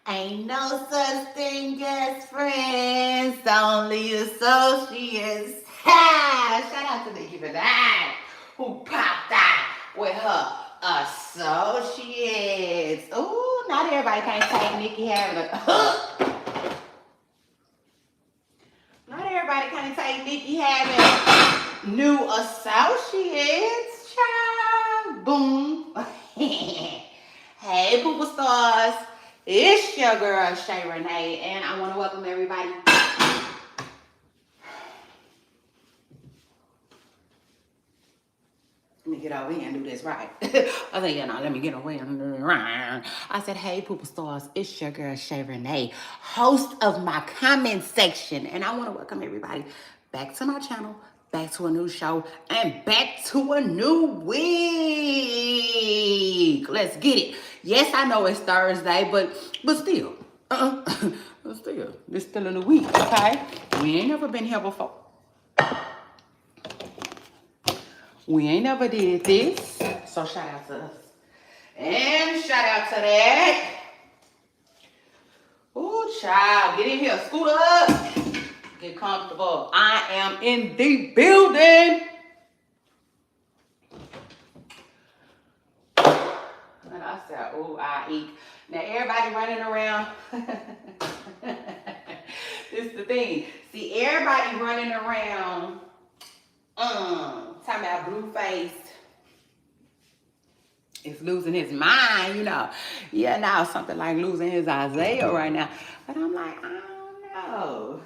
Ain't no such thing as friends, only associates. Ha! Shout out to Nicki Minaj, who popped out with her associates. Ooh, not everybody can't take Nicki having a. Not everybody can't take Nicki having new associates. Child, boom. Hey, Poopa Stars. It's your girl, Shay Renee, and I want to welcome everybody. Let me get over here and do this right. I said, let me get over here and do it right. I said, hey, Poopa Stars. It's your girl, Shay Renee, host of my comment section, and I want to welcome everybody back to my channel, back to a new show, and back to a new week. Let's get it. Yes, I know it's Thursday, but still, but still, it's still in the week, okay? We ain't never been here before. We ain't never did this, so shout out to us. And shout out to that. Ooh, child, get in here, scoot up, get comfortable. I am in the building. And I said, ooh, I eat. Now, everybody running around. This is the thing. See, everybody running around, talking about Blueface is losing his mind, Yeah, now something like losing his Isaiah right now. But I'm like, I don't know.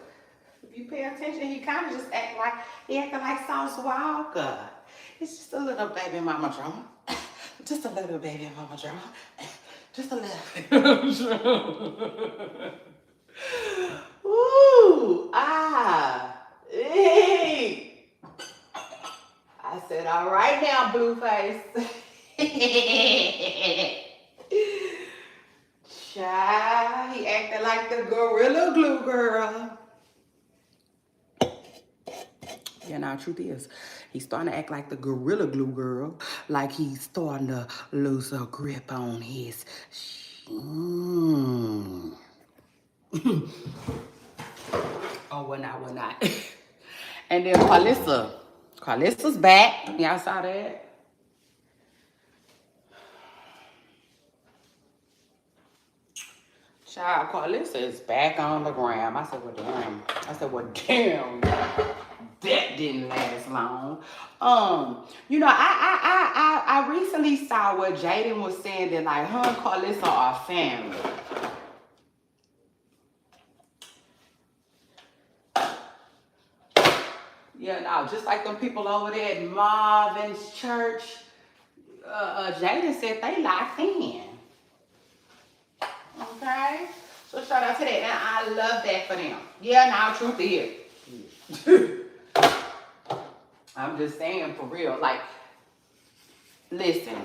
If you pay attention, he kind of just acting like Sauce Walker. It's just a little baby mama drama. Just a little baby mama drama. Just a little. Ooh, hey. I said, all right now, Blueface. Child, he acting like the Gorilla Glue girl. Yeah, now, truth is, he's starting to act like the Gorilla Glue girl. Like he's starting to lose a grip on his... Oh, what not. And then Carlissa's back. Y'all saw that? Child, Carlissa is back on the gram. I said, well, damn. That didn't last long. I recently saw what Jaidyn was saying that like her and Carlissa are family. Yeah, no, just like them people over there at Marvin's church, Jaidyn said they locked in. Okay? So shout out to that. And I love that for them. Yeah, now truth is. I'm just saying for real. Like, listen.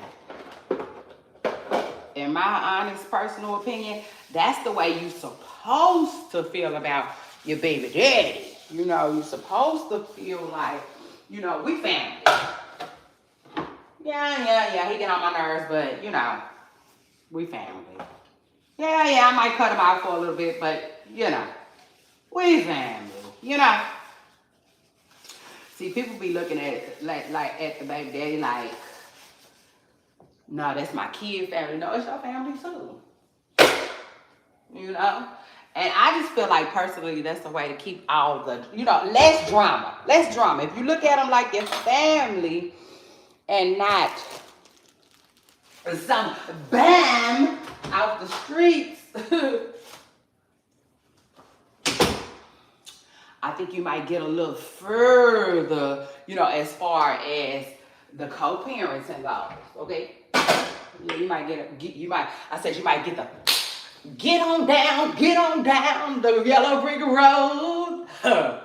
In my honest personal opinion, that's the way you supposed to feel about your baby daddy. You're supposed to feel like, we family. Yeah, he get on my nerves, but, we family. Yeah, I might cut him out for a little bit, but, we family, See, people be looking at it like at the baby daddy like, no, that's my kid family. No, it's your family too. And I just feel like personally that's the way to keep all the, less drama. Less drama. If you look at them like your family and not some bam out the streets, I think you might get a little further, as far as the co-parenting goes, okay? You might you might get the get on down the yellow brick road. I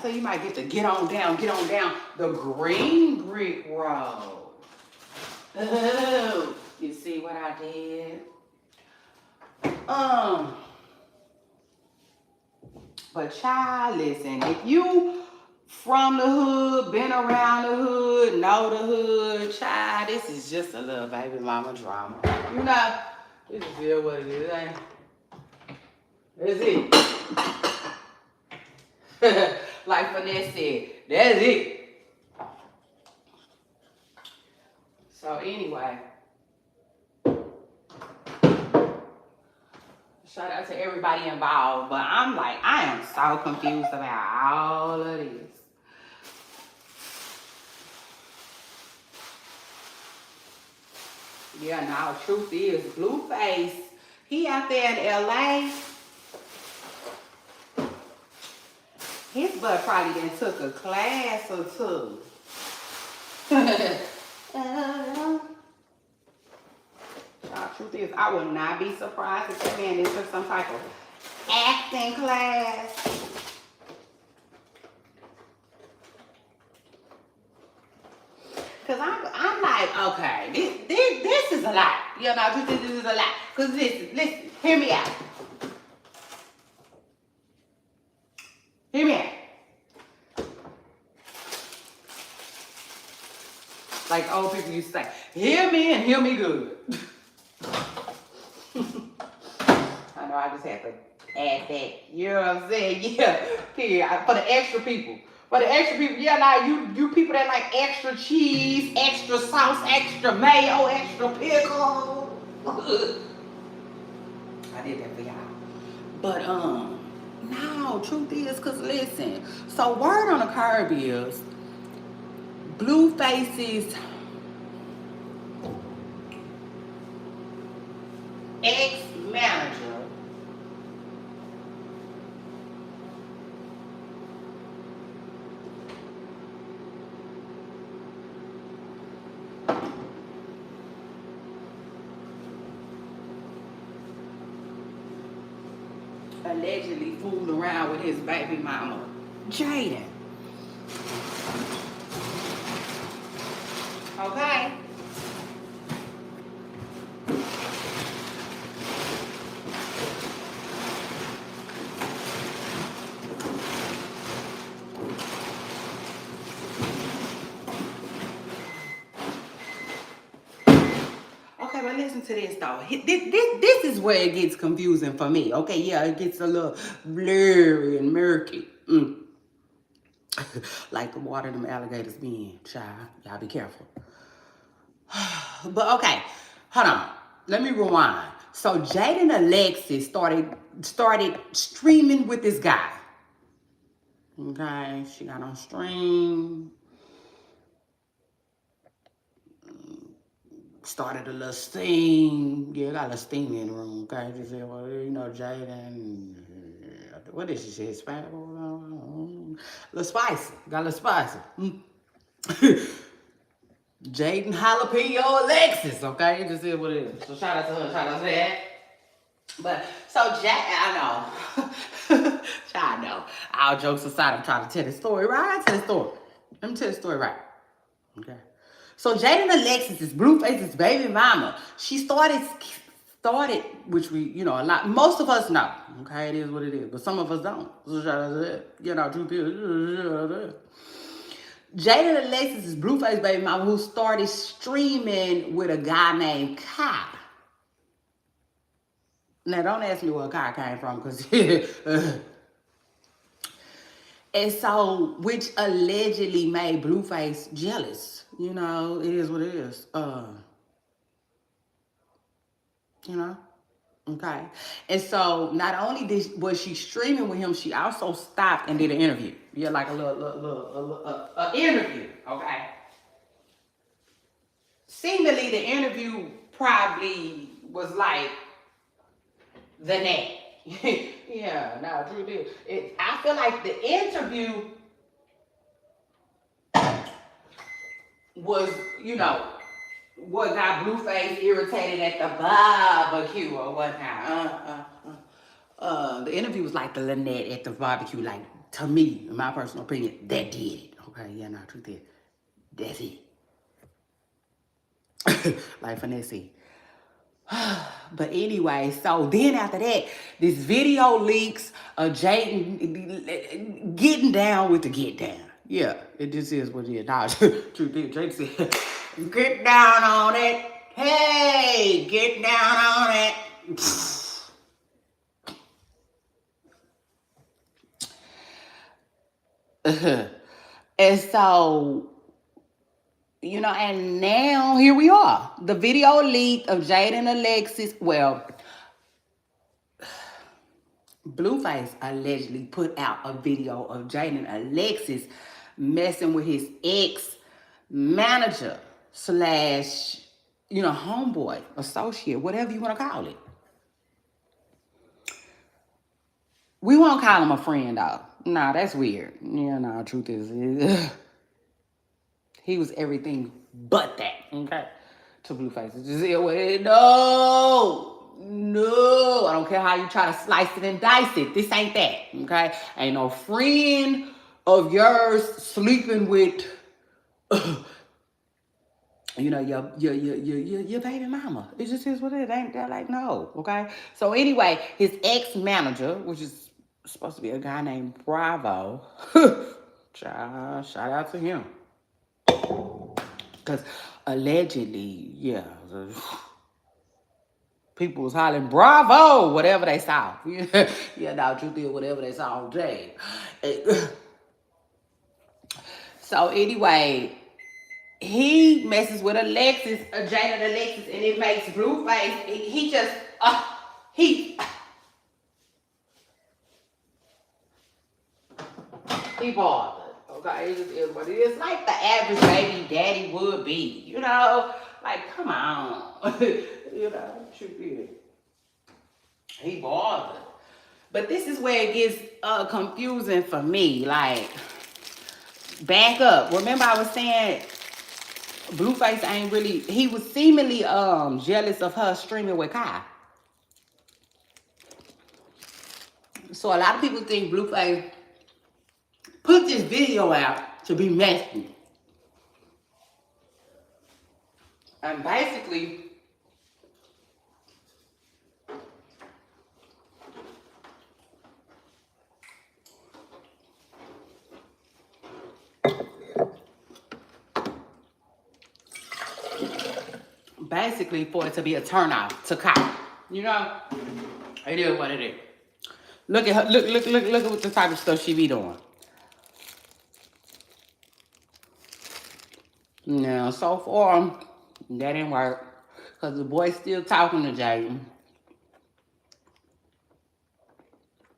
said you might get to get on down the green brick road. Oh, you see what I did? But child, listen, if you from the hood, been around the hood, know the hood. Child, this is just a little baby mama drama. You know, this is what it is, ain't it? That's it. Like Finesse said, that's it. So anyway, shout out to everybody involved. But I'm like, I am so confused about all of this. Yeah, now truth is, Blueface, he out there in LA. His butt probably done took a class or two. Truth is, I would not be surprised if that man took some type of acting class. Cause I'm like, okay, this is a lot. You know, this is a lot. Cause listen, hear me out. Hear me out. Like old people used to say, hear me and hear me good. I know I just had to add that. You know what I'm saying? Yeah. Here, for the extra people. For the extra people, yeah, now you people that like extra cheese, extra sauce, extra mayo, extra pickle. I did that for y'all. But no, truth is, cause listen. So word on the curb is Blueface's ex-manager allegedly fooled around with his baby mama, Jaidyn. Okay? Okay, but listen to this though. This is where it gets confusing for me. Okay, yeah, it gets a little blurry and murky. Like the water them alligators be in, child. Y'all be careful. But okay, hold on. Let me rewind. So Jaidyn Alexis started streaming with this guy. Okay, she got on stream. Started a little steam. Yeah, got a little steam in the room. Okay, just said, well, you know, Jaidyn. What is she? She Hispanic? A little spicy. Got a little spicy. Jaidyn Jalapeno Alexis. Okay, just said what it is. So shout out to her. Shout out to that. But so I know. I know. All jokes aside, I'm trying to tell the story right. I tell the story. Let me tell the story right. Okay. So Jaidyn Alexis is Blueface's baby mama. She started, which we, you know, a lot. Most of us know. Okay, it is what it is. But some of us don't. You know, true people. Jaidyn Alexis is Blueface's baby mama who started streaming with a guy named Kai. Now, don't ask me where Kai came from, because... And so, which allegedly made Blueface jealous. You know, it is what it is. You know? Okay. And so, not only was she streaming with him, she also stopped and did an interview. Yeah, like a little interview. Okay. Seemingly, the interview probably was like the net. Yeah, no, truth is, I feel like the interview was, you know, what got Blueface irritated at the barbecue or whatnot. The interview was like the Lynette at the barbecue. Like, to me, in my personal opinion, that did it. Okay, yeah, no, truth is, that's it. Like Finesse. But anyway, so then after that, this video leaks of Jaidyn getting down with the get down. Yeah, it just is what it is. Nah, truth is, Drake said, get down on it. Hey, get down on it. And so, you know, and now here we are. The video leaked of Jaidyn and Alexis. Well, Blueface allegedly put out a video of Jaidyn and Alexis messing with his ex-manager slash, you know, homeboy, associate, whatever you want to call it. We won't call him a friend, though. Nah, that's weird. Yeah, nah, truth is, he was everything but that, okay? To Blueface. It's just, no, I don't care how you try to slice it and dice it. This ain't that, okay? Ain't no friend of yours sleeping with, you know, your baby mama. It just is what it ain't. That like no, okay? So anyway, his ex-manager, which is supposed to be a guy named Bravo, shout out to him, because allegedly, yeah. People was hollering, bravo, whatever they saw. Yeah, now truth is, whatever they saw on Jay. So anyway, he messes with Alexis, Jaidyn and Alexis, and it makes Blueface, he bothered. Okay, it just is what it is. Like the average baby daddy would be, you know? Like, come on. You know, truth is. He bothered. But this is where it gets confusing for me. Like, back up. Remember I was saying Blueface ain't really, he was seemingly jealous of her streaming with Kai. So a lot of people think Blueface put this video out to be messy. And basically, for it to be a turnoff to Kai. You know? It is what it is. Look at her, look at what the type of stuff she be doing. Now, so far, that didn't work. Because the boy's still talking to Jaidyn.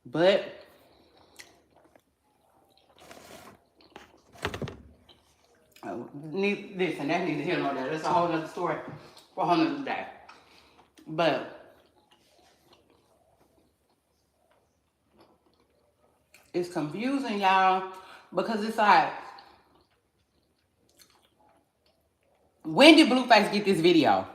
But listen, that needs to hear no that. That's a whole other story for a whole other day. But it's confusing, y'all, because it's like, when did Blueface get this video?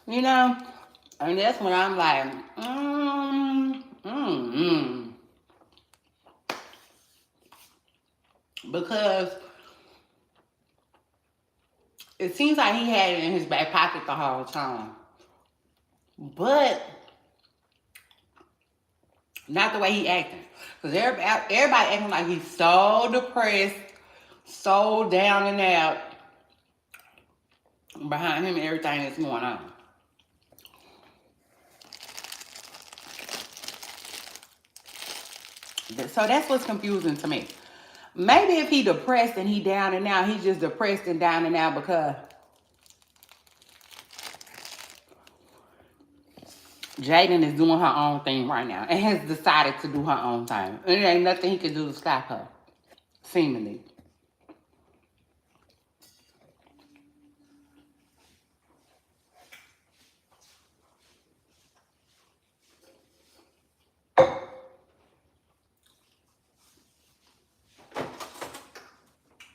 You know? And that's when I'm like, Because it seems like he had it in his back pocket the whole time. But not the way he acting. Because everybody acting like he's so depressed, so down and out behind him and everything that's going on. So that's what's confusing to me. Maybe if he depressed and he down and out, he's just depressed and down and out because Jaidyn is doing her own thing right now and has decided to do her own thing. And there ain't nothing he can do to stop her, seemingly.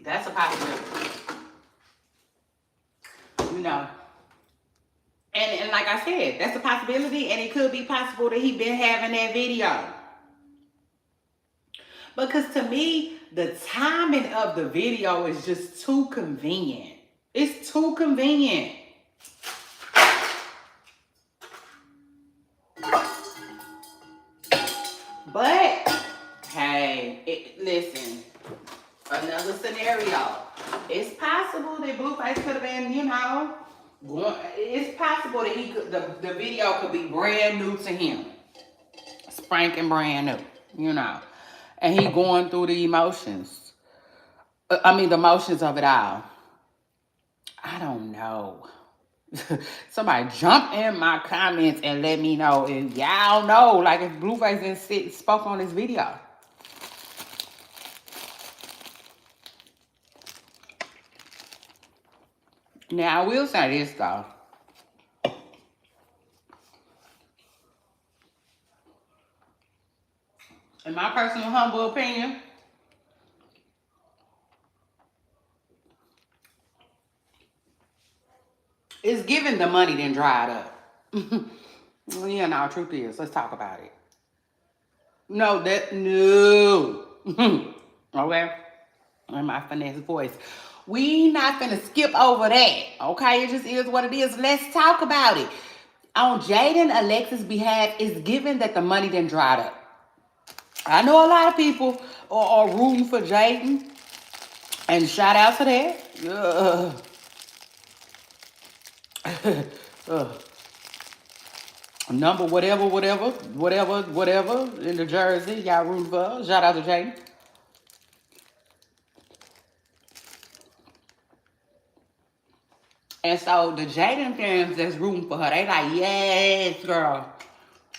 That's a possibility. You know. And like I said, that's a possibility, and it could be possible that he been having that video. Because to me, the timing of the video is just too convenient. It's too convenient. another scenario. It's possible that Blueface could have been, you know, it's possible that the video could be brand new to him. Spanking brand new, you know. And he going through the emotions. The emotions of it all. I don't know. Somebody jump in my comments and let me know if y'all know, like if Blueface spoke on this video. Now, I will say this, though. In my personal humble opinion, it's giving the money then dried up. Yeah, no, truth is, let's talk about it. No. Okay? In my finesse voice. We not finna skip over that, okay? It just is what it is. Let's talk about it. On Jaidyn Alexis' behalf, it's given that the money then dried up. I know a lot of people are rooting for Jaidyn, and shout out to that. Number whatever in the jersey, y'all rooting for. Shout out to Jaidyn. And so the Jaidyn fans that's rooting for her, they like, yes, girl.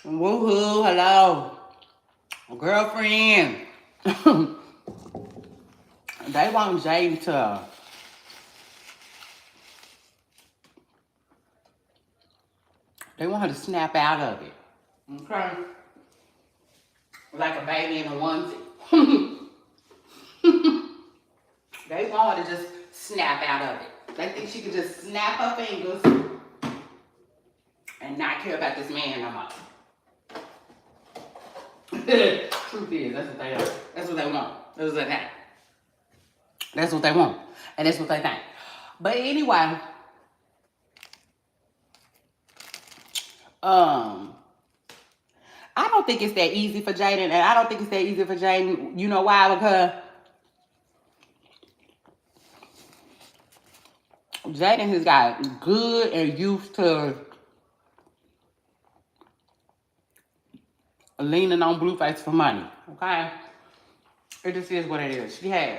Woohoo, hello. Girlfriend. They want Jaidyn to they want her to snap out of it. Okay? Like a baby in a onesie. They want her to just snap out of it. They think she could just snap her fingers and not care about this man no more. Truth is, that's what they are. That's what they want. That's what they think. That's what they want. And that's what they think. But anyway, I don't think it's that easy for Jaidyn, and I don't think it's that easy for Jaidyn. You know why? Because Jaidyn has got good and used to leaning on Blueface for money. Okay? It just is what it is. She has.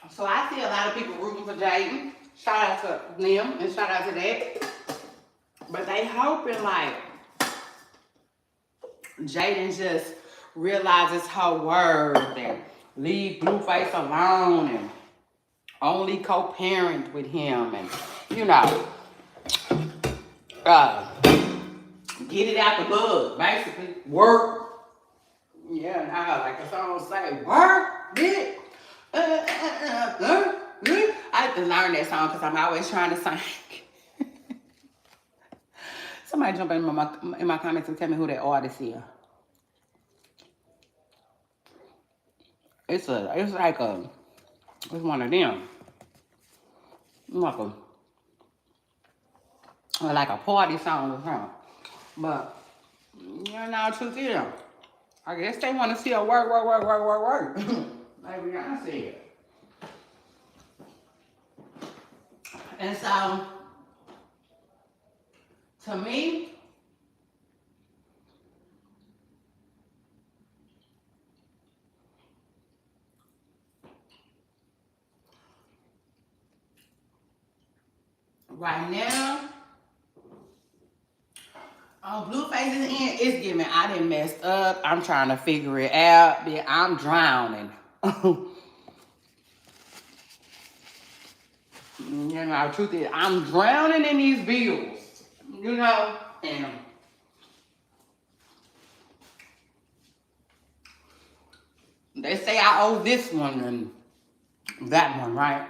So I see a lot of people rooting for Jaidyn. Shout out to them and shout out to that. But they hoping like Jaidyn just realizes her worth and leave Blueface alone and only co-parent with him and, you know, get it out the mud, basically. Work. Yeah, nah, like the song say, work, get it. I have to learn that song because I'm always trying to sing. Somebody jump in my comments and tell me who that artist is. It's one of them. Like a party song or something. But you know, truth is, I guess they want to see her work. Like Rihanna said. And so, to me, right now, on Blueface's end, it's giving, I done messed up. I'm trying to figure it out. Yeah, I'm drowning. You know, the truth is, I'm drowning in these bills. You know, and they say I owe this one and that one, right?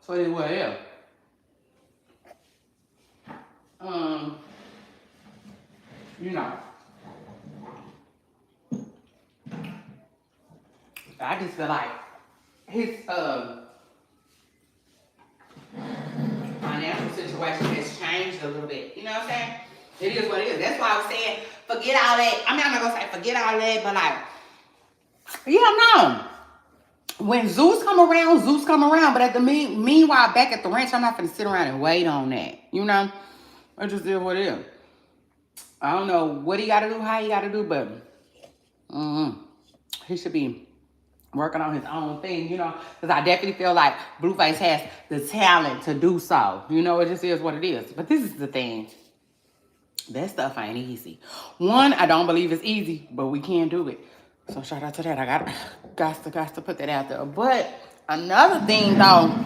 So it is what it is. You know, I just feel like his financial situation has changed a little bit. You know what I'm saying? It is what it is. That's why I was saying, forget all that. I mean, I'm not gonna say forget all that, but like, yeah, no. When Zeus come around, Zeus come around. But at the meanwhile, back at the ranch, I'm not gonna sit around and wait on that. You know, I just did what it is. I don't know what he got to do, how he got to do, but he should be working on his own thing, you know, because I definitely feel like Blueface has the talent to do so. You know, it just is what it is. But this is the thing. That stuff ain't easy. One, I don't believe it's easy, but we can do it. So shout out to that. I got to put that out there. But another thing though,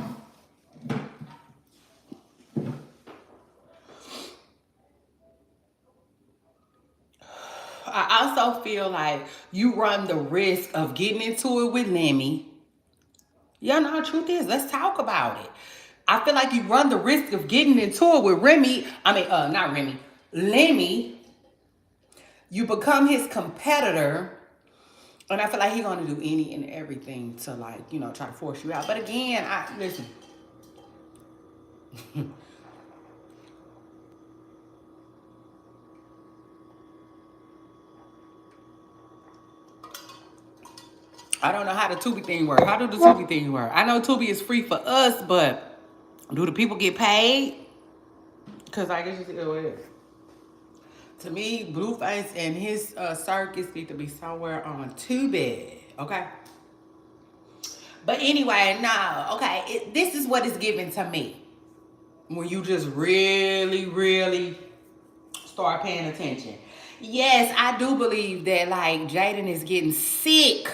I also feel like you run the risk of getting into it with Lemmy. Yeah, no, truth is, let's talk about it. I feel like you run the risk of getting into it with not Remy, Lemmy. You become his competitor. And I feel like he's gonna do any and everything to, like, you know, try to force you out. But again, listen. I don't know how the Tubi thing work. How do the Tubi thing work? I know Tubi is free for us, but do the people get paid? Because I guess you see what it is. To me, Blueface and his circus need to be somewhere on Tubi. Okay. But anyway, no. Okay, this is what is given to me when you just really, really start paying attention. Yes, I do believe that, like, Jaidyn is getting sick.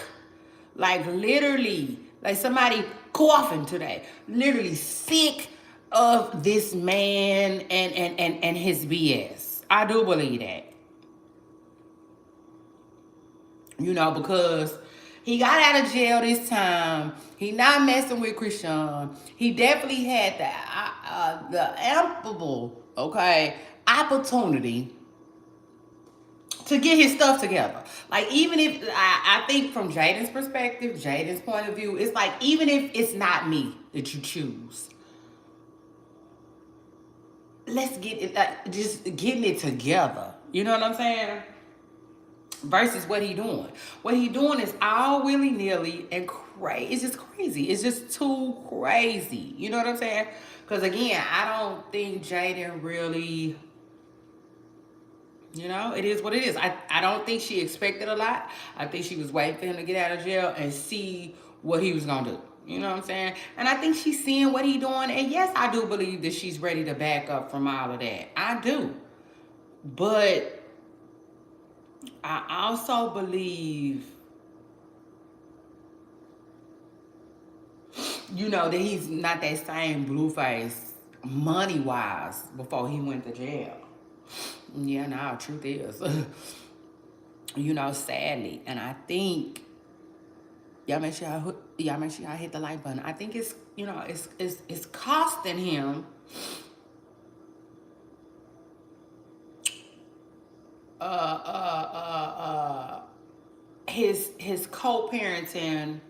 Like, literally. Like, somebody coughing today. Literally sick of this man and his BS. I do believe that. You know, because he got out of jail this time. He not messing with Christian. He definitely had the ample, okay, opportunity to get his stuff together. Like, even if, I think from Jaidyn's perspective, Jaidyn's point of view, it's like, even if it's not me that you choose, let's get it, like, just getting it together. You know what I'm saying? Versus what he doing. What he doing is all willy-nilly and crazy. It's just crazy. It's just too crazy. You know what I'm saying? Because again, I don't think Jaidyn really, you know, it is what it is. I don't think she expected a lot. I think she was waiting for him to get out of jail and see what he was going to do. You know what I'm saying? And I think she's seeing what he's doing. And yes, I do believe that she's ready to back up from all of that. I do. But I also believe, you know, that he's not that same Blueface money-wise before he went to jail. Yeah, no, truth is. You know, sadly. And I think, y'all make sure I hit the like button. I think it's, you know, it's costing him his co-parenting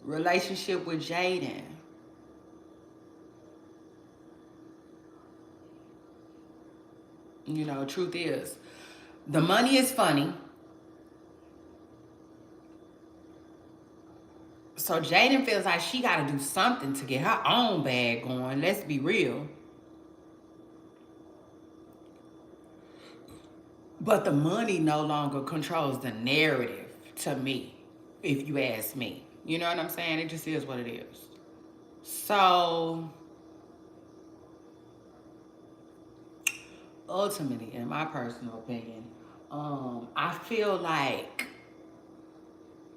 relationship with Jaidyn. You know, truth is, the money is funny. So Jaidyn feels like she got to do something to get her own bag going. Let's be real. But the money no longer controls the narrative to me, if you ask me. You know what I'm saying? It just is what it is. So, ultimately, in my personal opinion, I feel like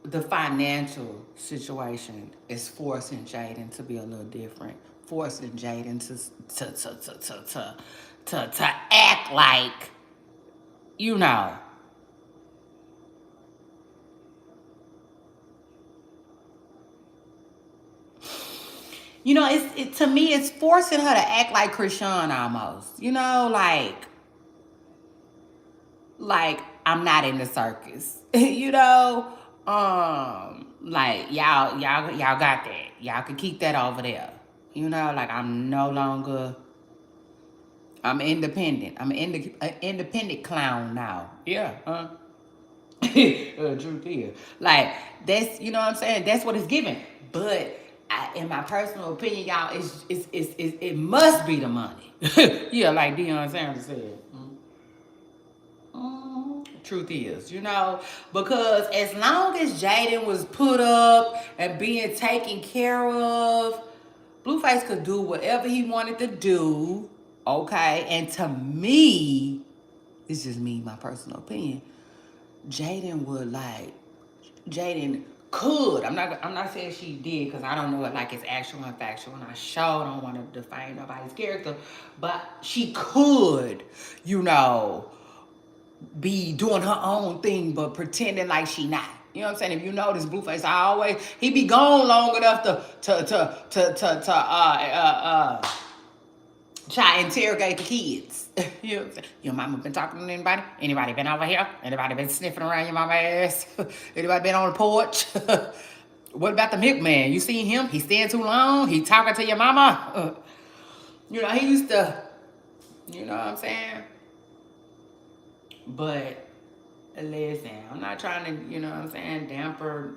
the financial situation is forcing Jaidyn to be a little different, forcing Jaidyn to act like, you know, to me, it's forcing her to act like Krishan almost. You know, like I'm not in the circus. You know, like y'all got that. Y'all can keep that over there. You know, like I'm no longer I'm independent. I'm an independent clown now. Yeah, huh? Truth is, like that's you know what I'm saying. That's what it's given. But in my personal opinion, y'all, it must be the money. Yeah, like Deion Sanders said. Truth is, because as long as Jaidyn was put up and being taken care of, Blueface could do whatever he wanted to do. Okay, and to me, it's just me, my personal opinion. Jaidyn would Jaidyn could. I'm not saying she did because I don't know it like it's actual and factual, and I sure don't want to define nobody's character, but she could, you know, be doing her own thing but pretending like she not. You know what I'm saying? If you notice Blueface, he be gone long enough to try to interrogate the kids. You know what I'm saying? Your mama been talking to anybody? Anybody been over here? Anybody been sniffing around your mama ass? Anybody been on the porch? What about the milkman? You seen him? He staying too long? He talking to your mama? He used to, you know what I'm saying? But listen, I'm not trying to, you know what I'm saying, damper,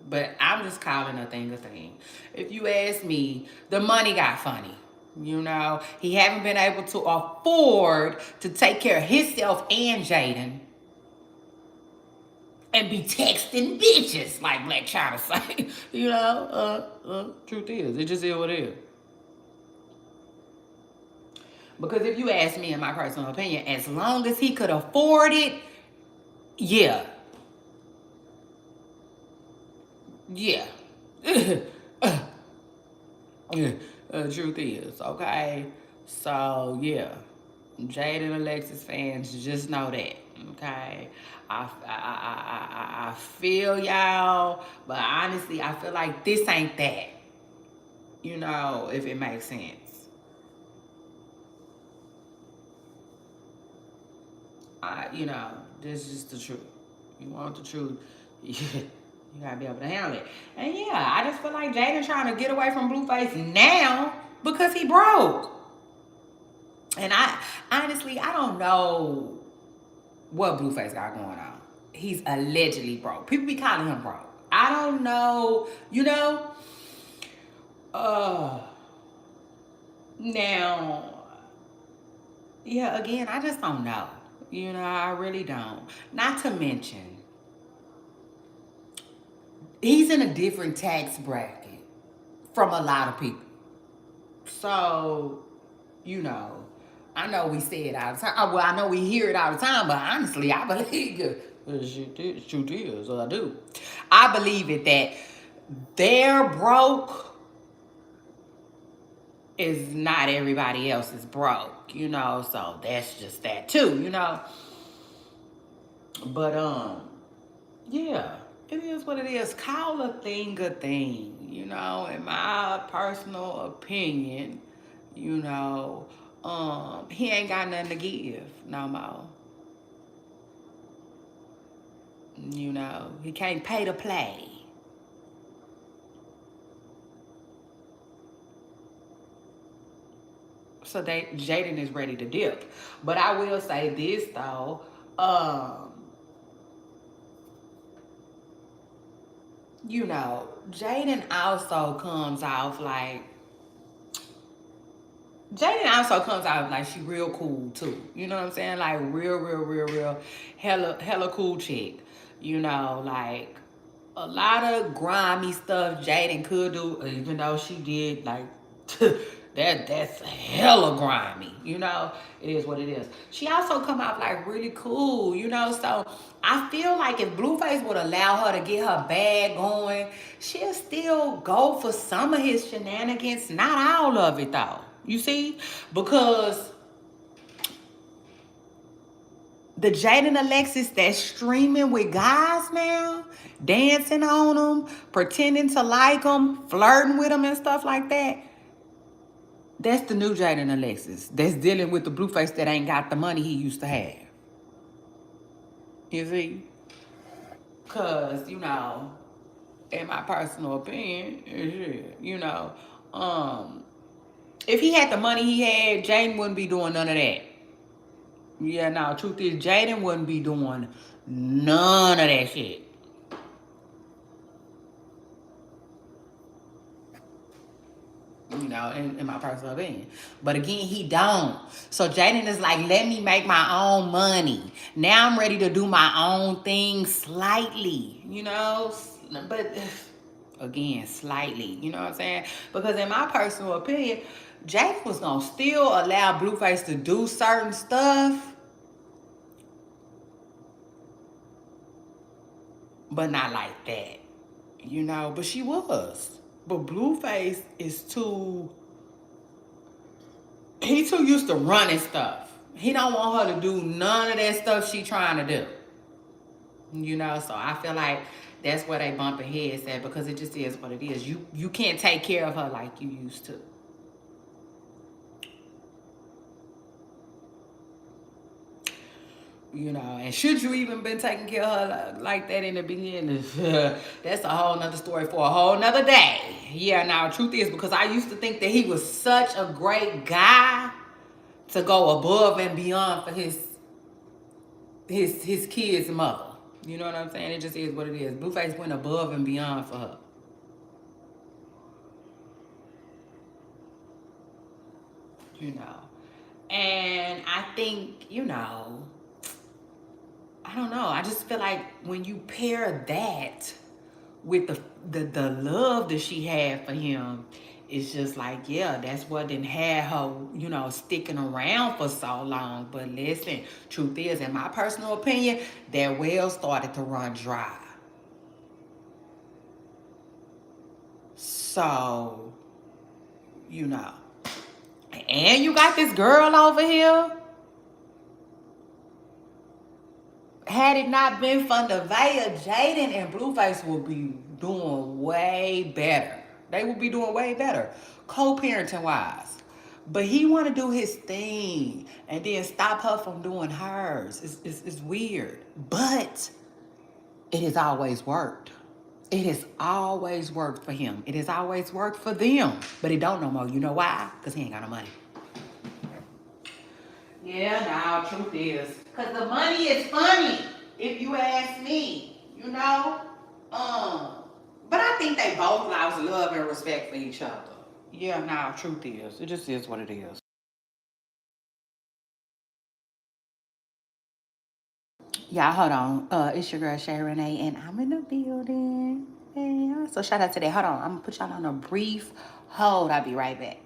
but I'm just calling a thing a thing. If you ask me, the money got funny. He haven't been able to afford to take care of himself and Jaidyn and be texting bitches like Black China say. Truth is, it just is what it is. Because if you ask me, in my personal opinion, as long as he could afford it, yeah. Yeah. Truth is, okay? So, yeah. Jaidyn and Alexis fans, just know that, okay? I feel y'all, but honestly, I feel like this ain't that. If it makes sense. This is just the truth. You want the truth, you gotta be able to handle it. And yeah, I just feel like Jaidyn trying to get away from Blueface now because he broke. And honestly, I don't know what Blueface got going on. He's allegedly broke. People be calling him broke. I don't know, now, yeah, again, I just don't know. I really don't. Not to mention, he's in a different tax bracket from a lot of people. So, I know we say it all the time. Well, I know we hear it all the time, but honestly, I believe it. Truth is, I do. I believe it that they're broke is not everybody else is broke, so that's just that too, But yeah, it is what it is. Call a thing a thing, in my personal opinion, he ain't got nothing to give no more. He can't pay to play. So Jaidyn is ready to dip. But I will say this though, Jaidyn also comes off like she real cool too. You know what I'm saying? Like real, hella cool chick. Like a lot of grimy stuff Jaidyn could do, even though she did like that's hella grimy. It is what it is. She also come out like really cool. So I feel like if Blueface would allow her to get her bag going, she'll still go for some of his shenanigans, not all of it though. You see? Because the Jaidyn Alexis that's streaming with guys now, dancing on them, pretending to like them, flirting with them and stuff like that, that's the new Jaidyn Alexis that's dealing with the Blueface that ain't got the money he used to have. You see? Because, in my personal opinion, If he had the money he had, Jaidyn wouldn't be doing none of that. Yeah, no, truth is, Jaidyn wouldn't be doing none of that shit. You know, in my personal opinion. But again, he don't. So Jaidyn is like, let me make my own money. Now I'm ready to do my own thing slightly, you know? But again, slightly, you know what I'm saying? Because in my personal opinion, Jaidyn was gonna still allow Blueface to do certain stuff, but not like that, you know? But she was. But Blueface is too, he too used to running stuff. He don't want her to do none of that stuff she trying to do. You know, so I feel like that's where they bumping heads at, because it just is what it is. You can't take care of her like you used to. You know, and should you even been taking care of her like that in the beginning? That's a whole nother story for a whole nother day. Yeah, now truth is, because I used to think that he was such a great guy to go above and beyond for his kid's mother. You know what I'm saying? It just is what it is. Blueface went above and beyond for her. You know. And I think, you know, I don't know. I just feel like when you pair that with the love that she had for him, it's just like, yeah, that's what didn't have her, you know, sticking around for so long. But listen, truth is, in my personal opinion, that well started to run dry. So, you know. And you got this girl over here. Had it not been for Nevaeh, Jaidyn and Blueface would be doing way better. They would be doing way better, co-parenting wise. But he want to do his thing and then stop her from doing hers. It's weird. But it has always worked. It has always worked for him. It has always worked for them. But it don't no more. You know why? Because he ain't got no money. Yeah, now truth is, cause the money is funny, if you ask me. You know, but I think they both lost love and respect for each other. Yeah, now truth is, it just is what it is. Y'all, hold on. It's your girl Shay Renee, and I'm in the building. Yeah. So shout out to that. Hold on, I'm gonna put y'all on a brief hold. I'll be right back.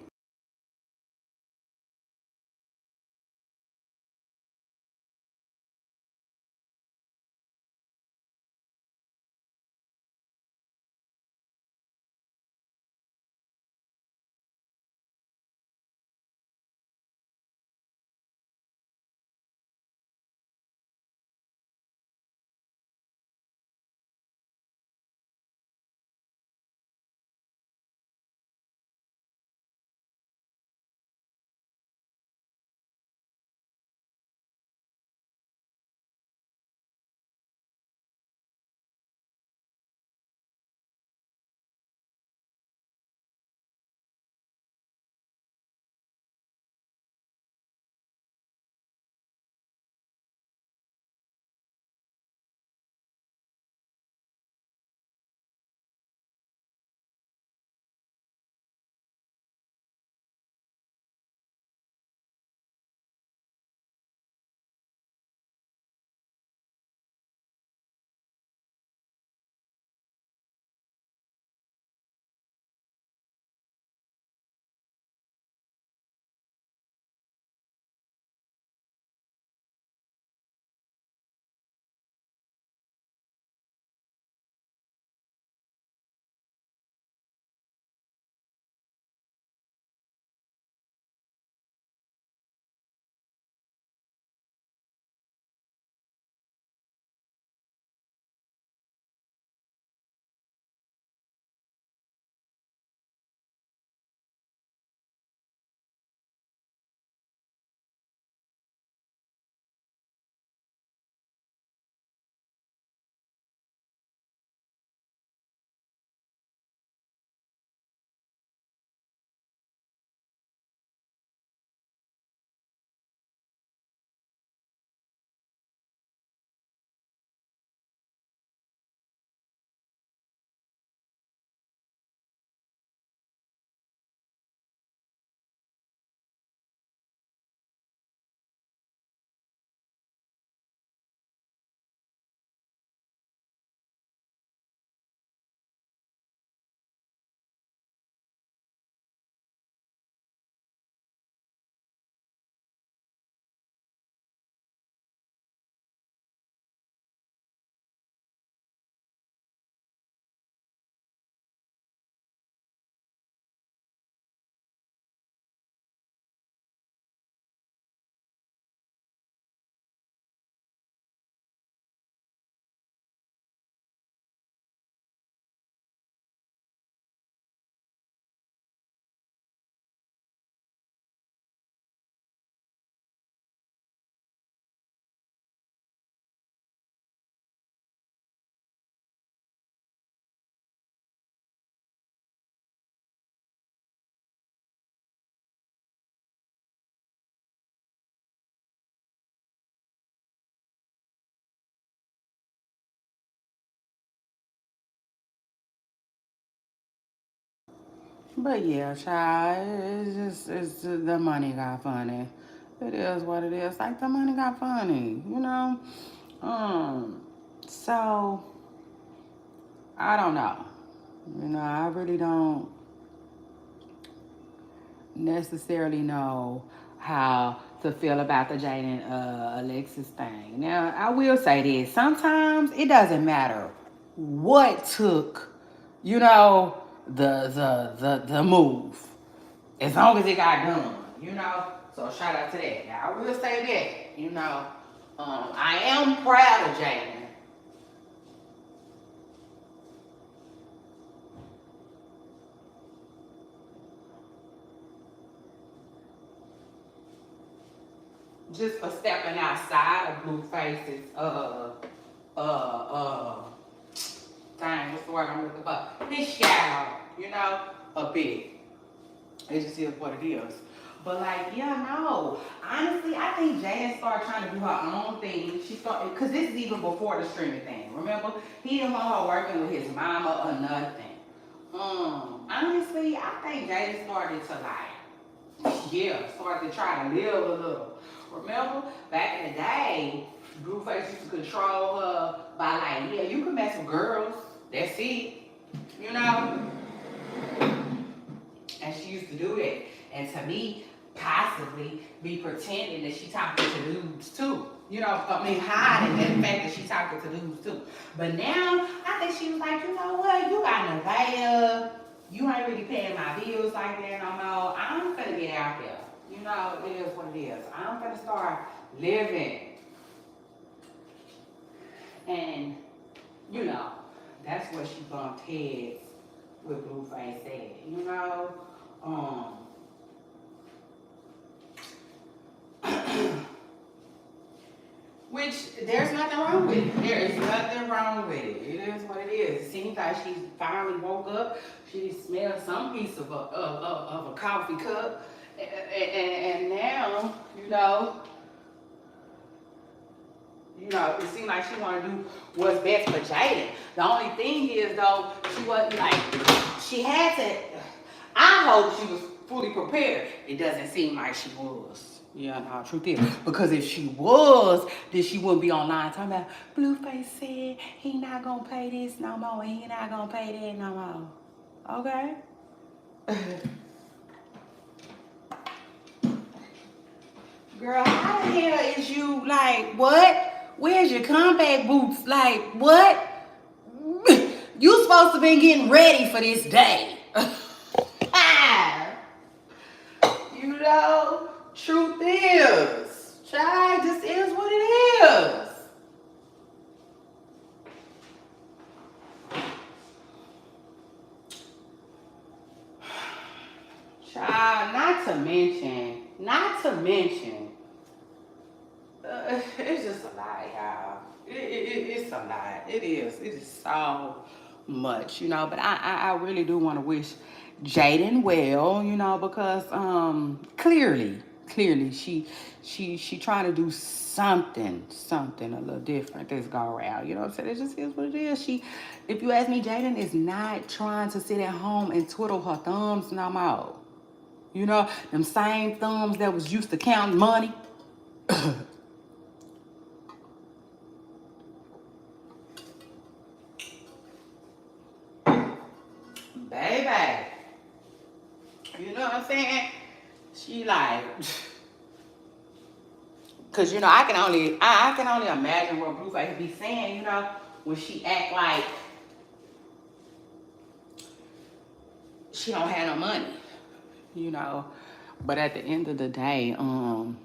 But yeah, child, it's just the money got funny. It is what it is. Like the money got funny, you know. So I don't know. You know, I really don't necessarily know how to feel about the Jaidyn Alexis thing. Now, I will say this. Sometimes it doesn't matter what took, you know, the move. As long as it got done, you know. So shout out to that. Now I will say that, you know, I am proud of Jaidyn. Just for stepping outside of Blueface's uh thing, what's the word I'm looking for? His shadow, you know, a bit. It just is what it is. But like, yeah, no. Honestly, I think Jaidyn started trying to do her own thing. She started, because this is even before the streaming thing. Remember, he didn't want her working with his mama or nothing. Honestly, I think Jaidyn started to like, yeah, started to try to live a little. Remember, back in the day, Blueface used to control her by like, yeah, you can mess with girls. That's it. You know? And she used to do that. And to me, possibly be pretending that she talking to dudes too. You know, I mean, hiding the fact that she talking to dudes too. But now, I think she was like, you know what, you got Nevada. You ain't really paying my bills like that no more. I'm gonna get out there. You know, it is what it is. I'm gonna start living. And, you know, that's where she bumped heads with Blueface at, you know? Which there's nothing wrong with it. There is nothing wrong with it. It is what it is. It seems like she finally woke up. She smelled some piece of a coffee cup, and now you know, it seems like she want to do what's best for Jaidyn. The only thing is though, she wasn't like she had to. I hope she was fully prepared. It doesn't seem like she was. Yeah, no, truth is. Because if she was, then she wouldn't be online talking about Blueface said he not gonna pay this no more and he not gonna pay that no more. Okay? Girl, how the hell is you like what? Where's your comeback boots? Like what? You supposed to be getting ready for this day. You know, truth is, child, this is what it is. Child, not to mention, it's just a lie, y'all. It's a lie. It is so much, you know. But I really do want to wish Jaidyn well, you know, because clearly she trying to do something a little different this go around. You know what I'm saying? It just is what it is. If you ask me, Jaidyn is not trying to sit at home and twiddle her thumbs no more. You know, them same thumbs that was used to counting money. Baby. You know what I'm saying? She like, cause you know I can only imagine what Blueface be saying. You know, when she act like she don't have no money. You know, but at the end of the day, you know,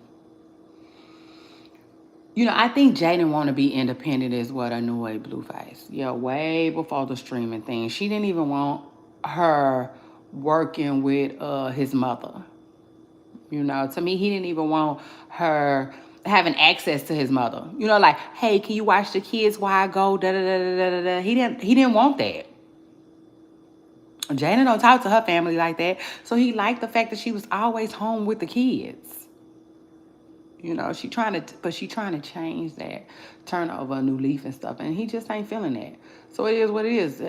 I think Jaidyn want to be independent is what annoyed Blueface. Yeah, way before the streaming thing, she didn't even want her working with his mother. You know, to me, he didn't even want her having access to his mother. You know, like, hey, can you watch the kids while I go? Da da da da da da. He didn't want that. Jaidyn don't talk to her family like that, so he liked the fact that she was always home with the kids. You know, she trying to change that, turn over a new leaf and stuff, and he just ain't feeling that. So it is what it is.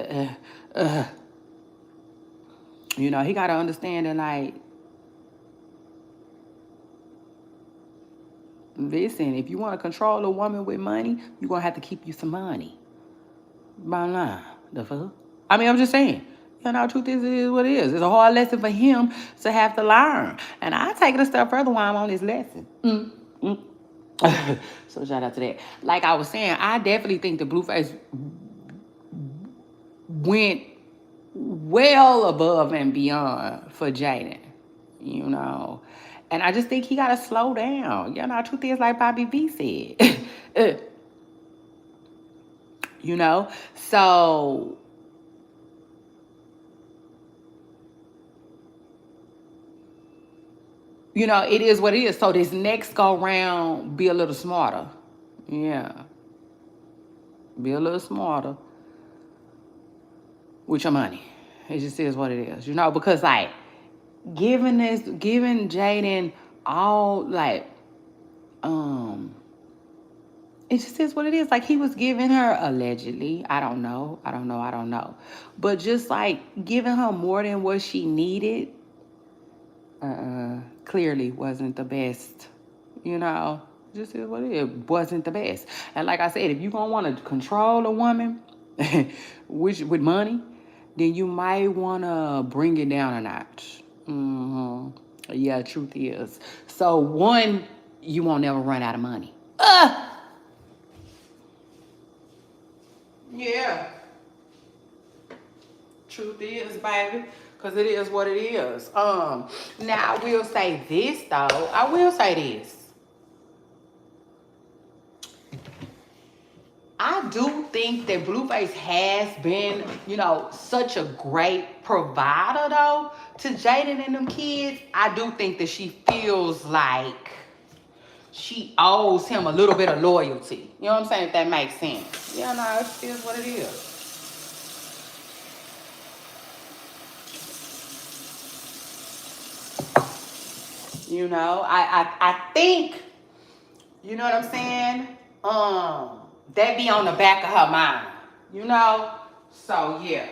You know, he got to understand that, like, listen, if you want to control a woman with money, you're going to have to keep you some money. Bottom line, the fuck? I mean, I'm just saying. You know, truth is, it is what it is. It's a hard lesson for him to have to learn. And I take it a step further while I'm on this lesson. So shout out to that. Like I was saying, I definitely think the Blueface went well above and beyond for Jaidyn. You know. And I just think he gotta slow down. You know, truth is, like Bobby V said. You know? So you know, it is what it is. So this next go round, be a little smarter. Yeah. Be a little smarter with your money. It just is what it is. You know, because like giving Jaidyn all like it just is what it is. Like he was giving her allegedly. I don't know. But just like giving her more than what she needed, clearly wasn't the best. You know, just is what it is. Wasn't the best. And like I said, if you're gonna want to control a woman, which with money, then you might want to bring it down a notch. Yeah, truth is. So one, you won't never run out of money. Yeah. Truth is, baby, because it is what it is. Now I will say this though. I will say this. I do think that Blueface has been, you know, such a great provider though to Jaidyn and them kids. I do think that she feels like she owes him a little bit of loyalty. You know what I'm saying? If that makes sense. Yeah, no, it is what it is. You know, I think, you know what I'm saying? That be on the back of her mind. You know? So yeah.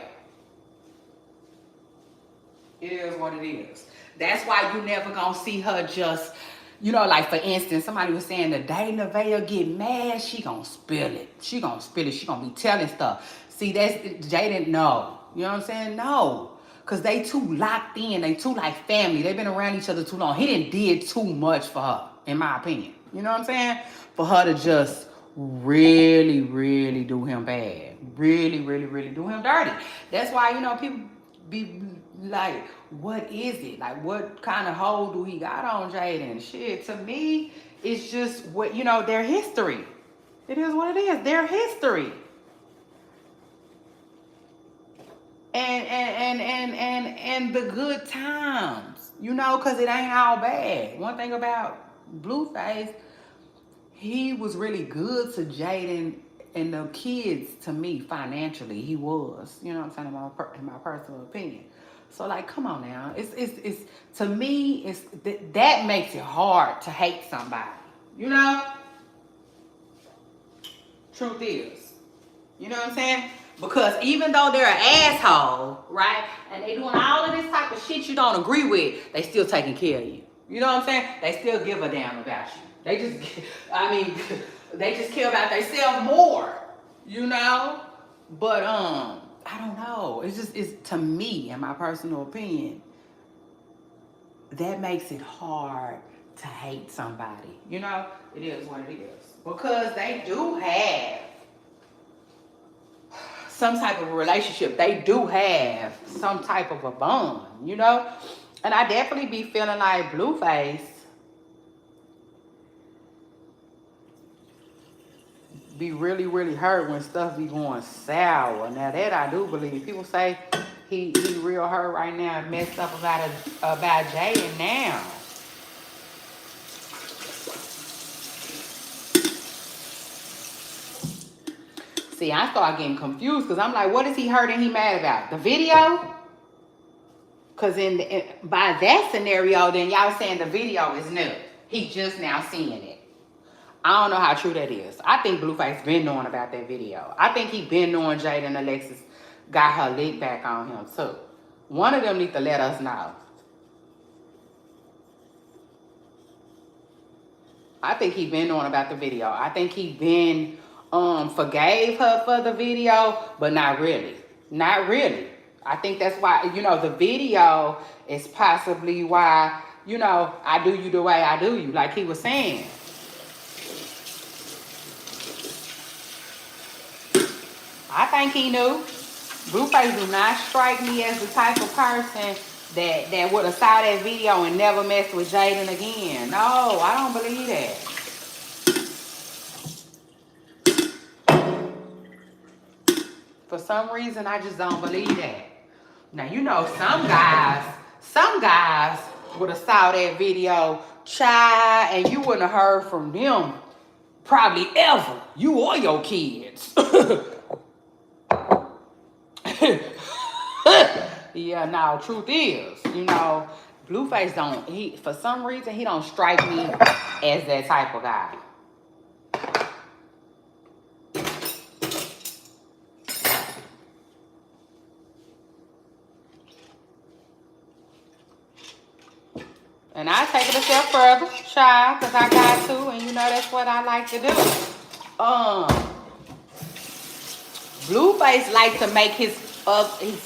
It is what it is. That's why you never gonna see her just, you know, like for instance, somebody was saying the day Nevaeh get mad, she gonna spill it. She gonna be telling stuff. See, that's Jaidyn, no. You know what I'm saying? No. Cause they too locked in, they too like family. They've been around each other too long. He didn't did too much for her, in my opinion. You know what I'm saying? For her to just really, really do him bad. Really, really, really do him dirty. That's why, you know, people be like, what is it? Like, what kind of hold do he got on Jaidyn? Shit, to me, it's just what, you know, their history. It is what it is. Their history. And the good times, you know, because it ain't all bad. One thing about Blueface, he was really good to Jaidyn and the kids, to me, financially. He was, you know what I'm saying, in my personal opinion. So like, come on now. It's to me, it's that makes it hard to hate somebody. You know? Truth is. You know what I'm saying? Because even though they're an asshole, right? And they doing all of this type of shit you don't agree with, they still taking care of you. You know what I'm saying? They still give a damn about you. They just, I mean, they just care about themselves more. You know? But I don't know. It's to me, in my personal opinion, that makes it hard to hate somebody. You know? It is what it is. Because they do have some type of a relationship. They do have some type of a bond, you know? And I definitely be feeling like Blueface be really, really hurt when stuff be going sour. Now that I do believe. People say he real hurt right now and messed up about Jaidyn now. See, I start getting confused because I'm like, what is he hurt and he mad about? The video? Because by that scenario, then y'all saying the video is new. He just now seeing it. I don't know how true that is. I think Blueface been knowing about that video. I think he been knowing Jaidyn and Alexis got her lick back on him too. One of them need to let us know. I think he been knowing about the video. I think he been forgave her for the video, but not really. Not really. I think that's why, you know, the video is possibly why, you know, I do you the way I do you, like he was saying. I think he knew. Blueface do not strike me as the type of person that would have saw that video and never messed with Jaidyn again. No, I don't believe that. For some reason, I just don't believe that. Now, you know, some guys would have saw that video, child, and you wouldn't have heard from them probably ever. You or your kids. Yeah, now, truth is, you know, Blueface don't, for some reason, he don't strike me as that type of guy. And I take it a step further, child, because I got to, and you know that's what I like to do. Blueface like to make his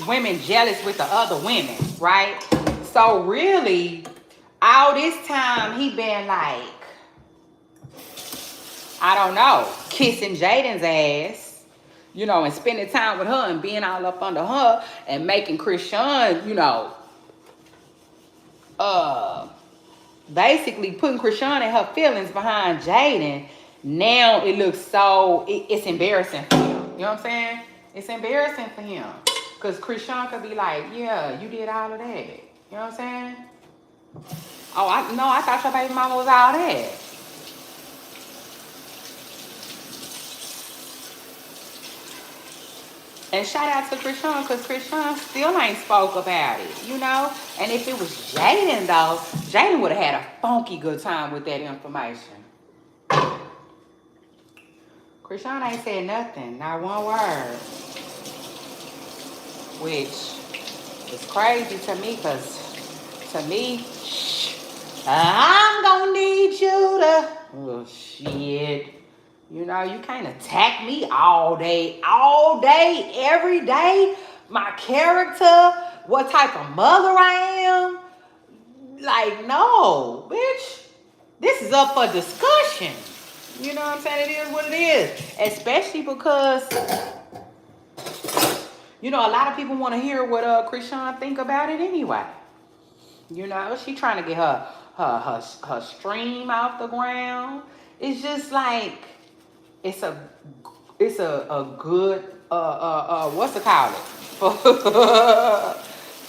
women jealous with the other women, right? So really, all this time he been like, I don't know, kissing Jaidyn's ass, you know, and spending time with her and being all up under her and making Christian, you know, basically putting Christian and her feelings behind Jaidyn. Now it looks so, it's embarrassing for him. You know what I'm saying? It's embarrassing for him. Because Christian could be like, yeah, you did all of that. You know what I'm saying? Oh, I thought your baby mama was all that. And shout out to Christian, because Christian still ain't spoke about it, you know? And if it was Jaidyn, though, Jaidyn would have had a funky good time with that information. Christian ain't said nothing, not one word. Which is crazy to me, because to me, I'm gonna need you to, oh shit. You know, you can't attack me all day, every day. My character, what type of mother I am. Like, no, bitch. This is up for discussion. You know what I'm saying? It is what it is. Especially because, you know, a lot of people want to hear what Christian think about it anyway. You know, she trying to get her stream off the ground. It's just like, it's a good what's it called?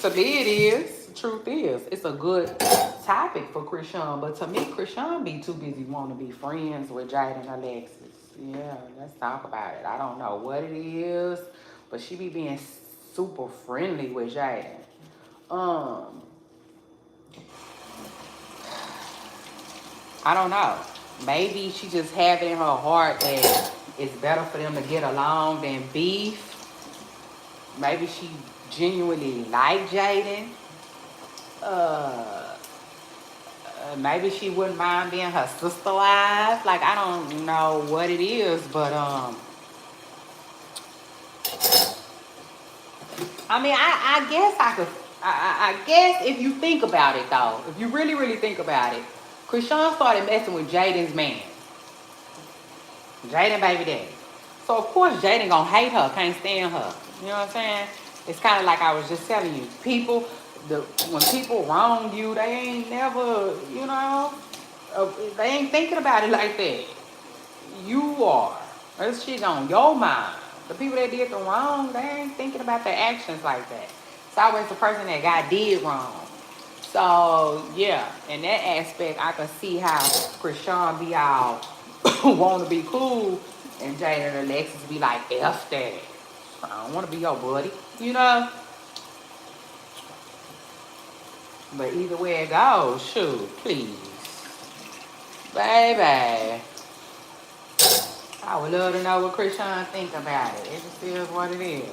To me it is. The truth is, it's a good topic for Christian, but to me, Christian be too busy wanting to be friends with Jaidyn and Alexis. Yeah, let's talk about it. I don't know what it is, but she be being super friendly with Jaidyn. I don't know. Maybe she just have it in her heart that it's better for them to get along than beef. Maybe she genuinely like Jaidyn. Maybe she wouldn't mind being her sister wife. Like, I don't know what it is, but I mean, I guess I guess if you think about it though, if you really, really think about it, Christian started messing with Jaidyn's man. Jaidyn baby daddy. So of course Jaidyn gonna hate her, can't stand her. You know what I'm saying? It's kind of like I was just telling you. When people wrong you, they ain't never, you know, they ain't thinking about it like that. You are. That shit on your mind. The people that did the wrong, they ain't thinking about their actions like that. It's always the person that got did wrong. So, yeah, in that aspect, I can see how Christian be all want to be cool, and Jaidyn and Alexis be like, F that. I don't want to be your buddy, you know? But either way it goes, shoot, please. Baby. I would love to know what Christian think about it. It just is what it is.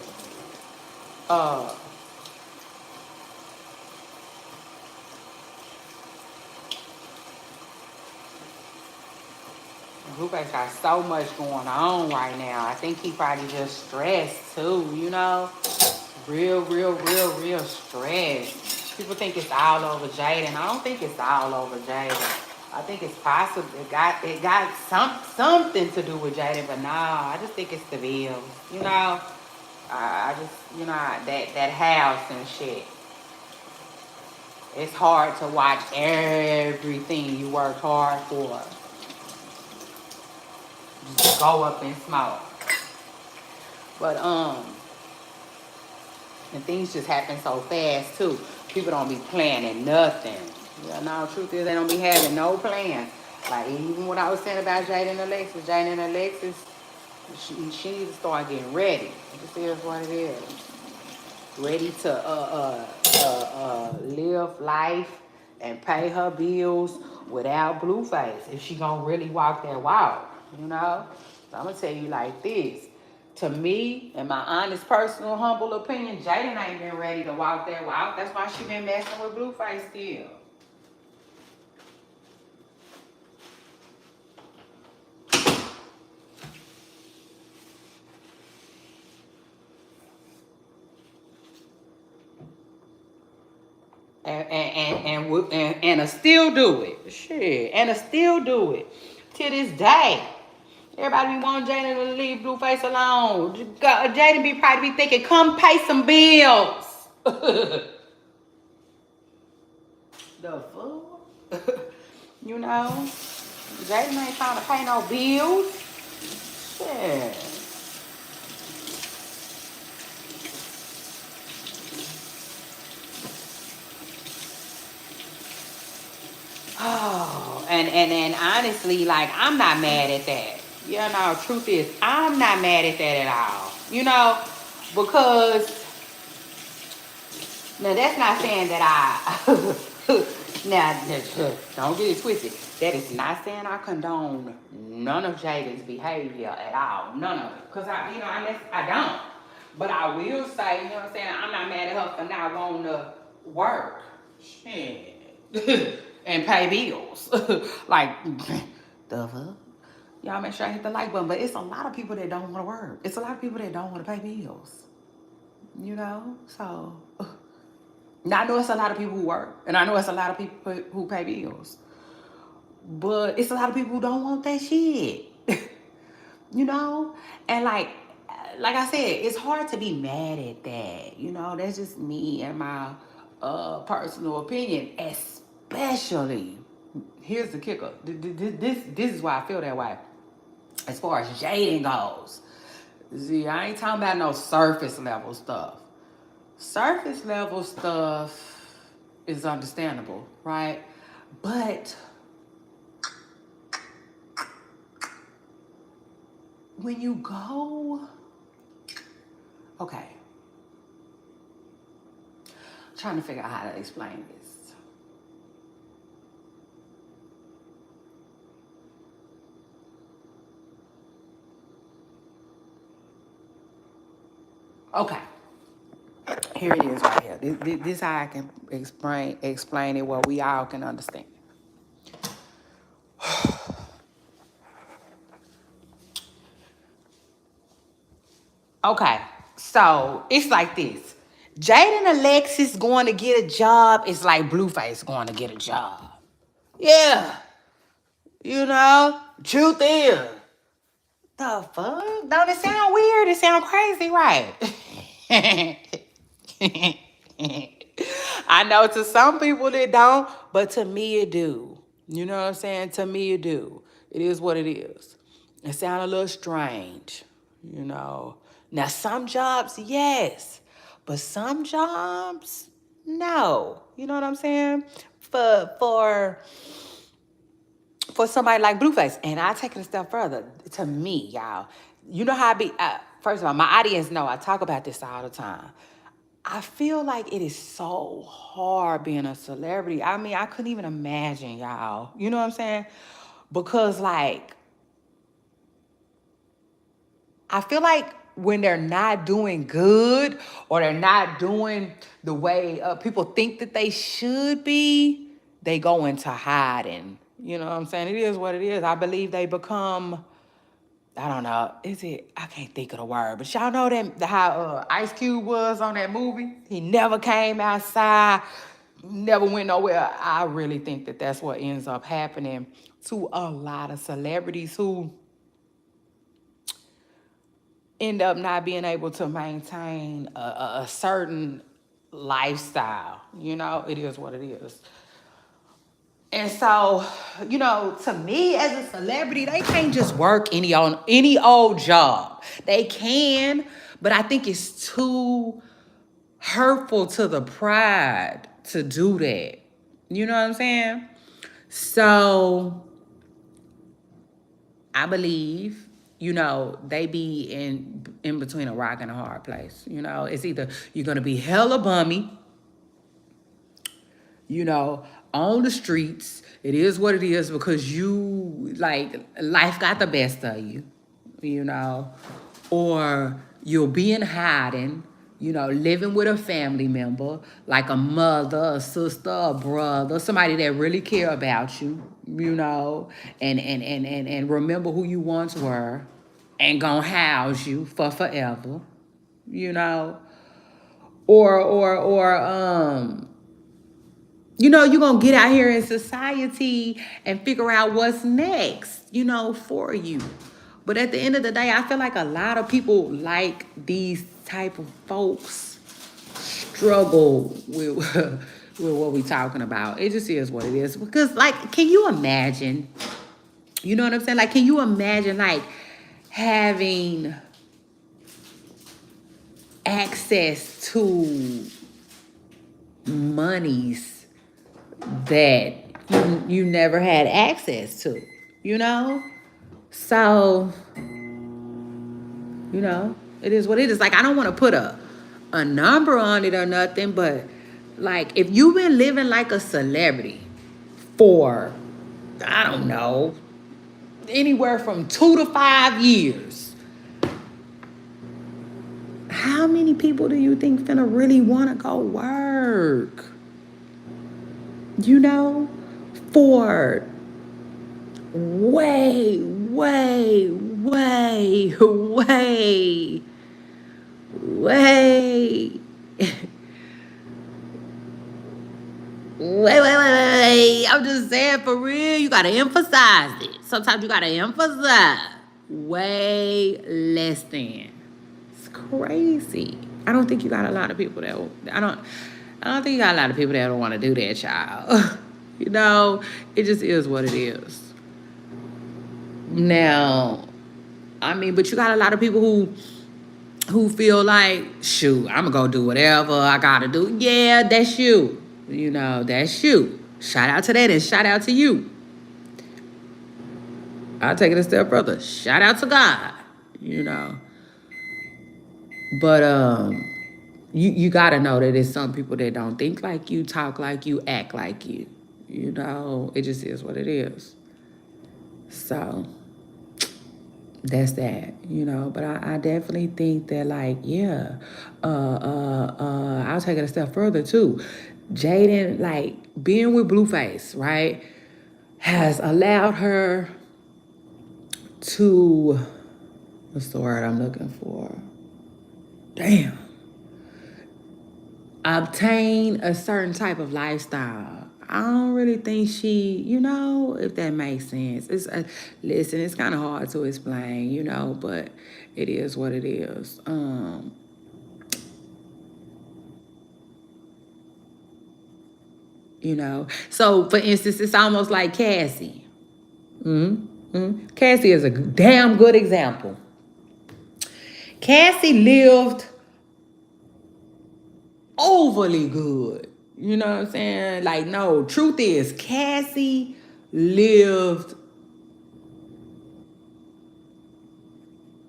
Blueface got so much going on right now. I think he probably just stressed too, you know? Real stressed. People think it's all over Jaidyn. I don't think it's all over Jaidyn. I think it's possible it got something to do with Jaidyn, but nah, I just think it's the bills. You know? I just that house and shit. It's hard to watch everything you worked hard for just go up in smoke. But and things just happen so fast too. People don't be planning nothing. Yeah, no, truth is they don't be having no plans. Like even what I was saying about Jaidyn and Alexis, she needs to start getting ready. It just is what it is. Ready to live life and pay her bills without Blueface if she gonna really walk that walk, you know? So I'm gonna tell you like this. To me, in my honest, personal, humble opinion, Jaidyn ain't been ready to walk that walk. That's why she been messing with Blueface still. And still do it. Shit. And still do it. To this day. Everybody be wanting Jaidyn to leave Blueface alone. Jaidyn be probably be thinking, come pay some bills. The fuck? You know? Jaidyn ain't trying to pay no bills. Shit. Oh, and honestly, like, I'm not mad at that. You know, truth is, I'm not mad at that at all. You know, because, now that's not saying that I, now, don't get it twisted. That is not saying I condone none of Jaidyn's behavior at all. None of it. Because, I don't. But I will say, you know what I'm saying, I'm not mad at her for not wanting to work. Shit. And pay bills. Like, the fuck? Y'all make sure I hit the like button. But it's a lot of people that don't want to work. It's a lot of people that don't want to pay bills. You know? So, now I know it's a lot of people who work. And I know it's a lot of people who pay bills. But it's a lot of people who don't want that shit. You know? And like I said, it's hard to be mad at that. You know? That's just me and my personal opinion. Especially, here's the kicker. This is why I feel that way. As far as Jaidyn goes. See, I ain't talking about no surface level stuff. Surface level stuff is understandable, right? But when you go, okay. I'm trying to figure out how to explain this. Okay. Here it is right here. This is how I can explain it where we all can understand. Okay, so it's like this. Jaidyn and Alexis going to get a job is like Blueface going to get a job. Yeah. You know, truth is. The fuck? Don't it sound weird? It sound crazy, right? I know to some people it don't, but to me it do. You know what I'm saying? To me it do. It is what it is. It sounds a little strange, you know. Now some jobs, yes, but some jobs, no. You know what I'm saying? For somebody like Blueface, and I take it a step further. To me, y'all, you know how I be. First of all, my audience know I talk about this all the time. I feel like it is so hard being a celebrity. I mean, I couldn't even imagine, y'all. You know what I'm saying? Because, like, I feel like when they're not doing good or they're not doing the way people think that they should be, they go into hiding. You know what I'm saying? It is what it is. I believe they become, I don't know, I can't think of the word, but y'all know that how Ice Cube was on that movie? He never came outside, never went nowhere. I really think that that's what ends up happening to a lot of celebrities who end up not being able to maintain a certain lifestyle. You know, it is what it is. And so, to me as a celebrity, they can't just work any old job. They can, but I think it's too hurtful to the pride to do that. You know what I'm saying? So I believe, they be in between a rock and a hard place. It's either you're gonna be hella bummy, on the streets. It is what it is because you, like, life got the best of you, or you'll be in hiding, living with a family member, like a mother, a sister, a brother, somebody that really care about you, and remember who you once were and gonna house you for forever, or you're going to get out here in society and figure out what's next, for you. But at the end of the day, I feel like a lot of people like these type of folks struggle with, with what we talking about. It just is what it is. Because, like, can you imagine, you know what I'm saying? Like, can you imagine, like, having access to monies that you never had access to, So, it is what it is. Like, I don't want to put a number on it or nothing, but, like, if you've been living like a celebrity for, I don't know, anywhere from 2 to 5 years, how many people do you think finna really want to go work? For way, way, way, way, way, wait. I'm just saying, for real, you gotta emphasize it. Sometimes you gotta emphasize way less than. It's crazy. I don't think you got a lot of people that I don't think you got a lot of people that don't want to do that, child. It just is what it is. Now, but you got a lot of people who feel like, shoot, I'm gonna go do whatever I gotta do. Yeah, that's you. That's you. Shout out to that and shout out to you. I'll take it a step further. Shout out to God. But you gotta know that there's some people that don't think like you, talk like you, act like you. It just is what it is. So that's that, But I definitely think that, like, yeah, I'll take it a step further too. Jaidyn, like, being with Blueface, right, has allowed her to, what's the word I'm looking for? Damn. Obtain a certain type of lifestyle. I don't really think she, if that makes sense. Listen, it's kind of hard to explain, but it is what it is. So for instance, it's almost like Cassie. Cassie is a damn good example. Cassie lived overly good. You know what I'm saying? Like, no, truth is, Cassie lived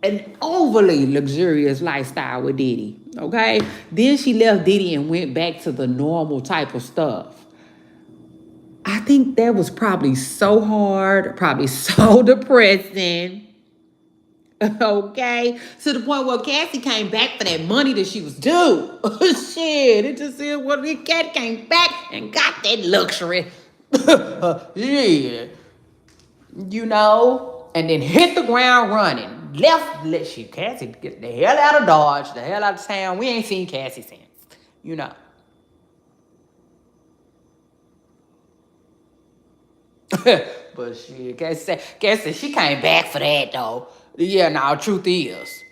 an overly luxurious lifestyle with Diddy, okay? Then she left Diddy and went back to the normal type of stuff. I think that was probably so hard, probably so depressing. Okay, to the point where Cassie came back for that money that she was due. Shit, it just is what it cat came back and got that luxury. Yeah, and then hit the ground running. Let she Cassie get the hell out of Dodge, the hell out of town. We ain't seen Cassie since, you know. But shit, Cassie, she came back for that though. Yeah, now truth is,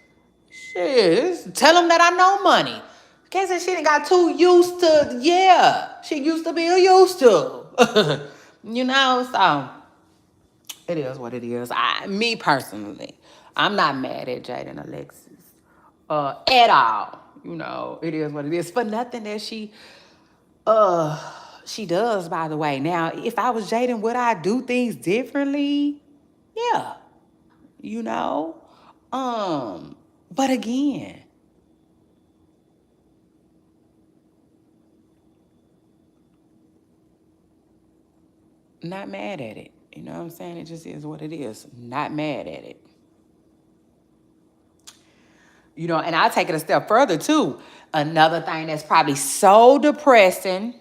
shit, tell them that I know money. Cassie, she done got too used to, yeah, she used to be used to, so it is what it is. Me personally, I'm not mad at Jaidyn Alexis, at all. It is what it is. For nothing that uh, she does. By the way, now if I was Jaidyn, would I do things differently? Yeah, you know. But again, not mad at it. You know what I'm saying? It just is what it is. Not mad at it. And I'll take it a step further too. Another thing that's probably so depressing,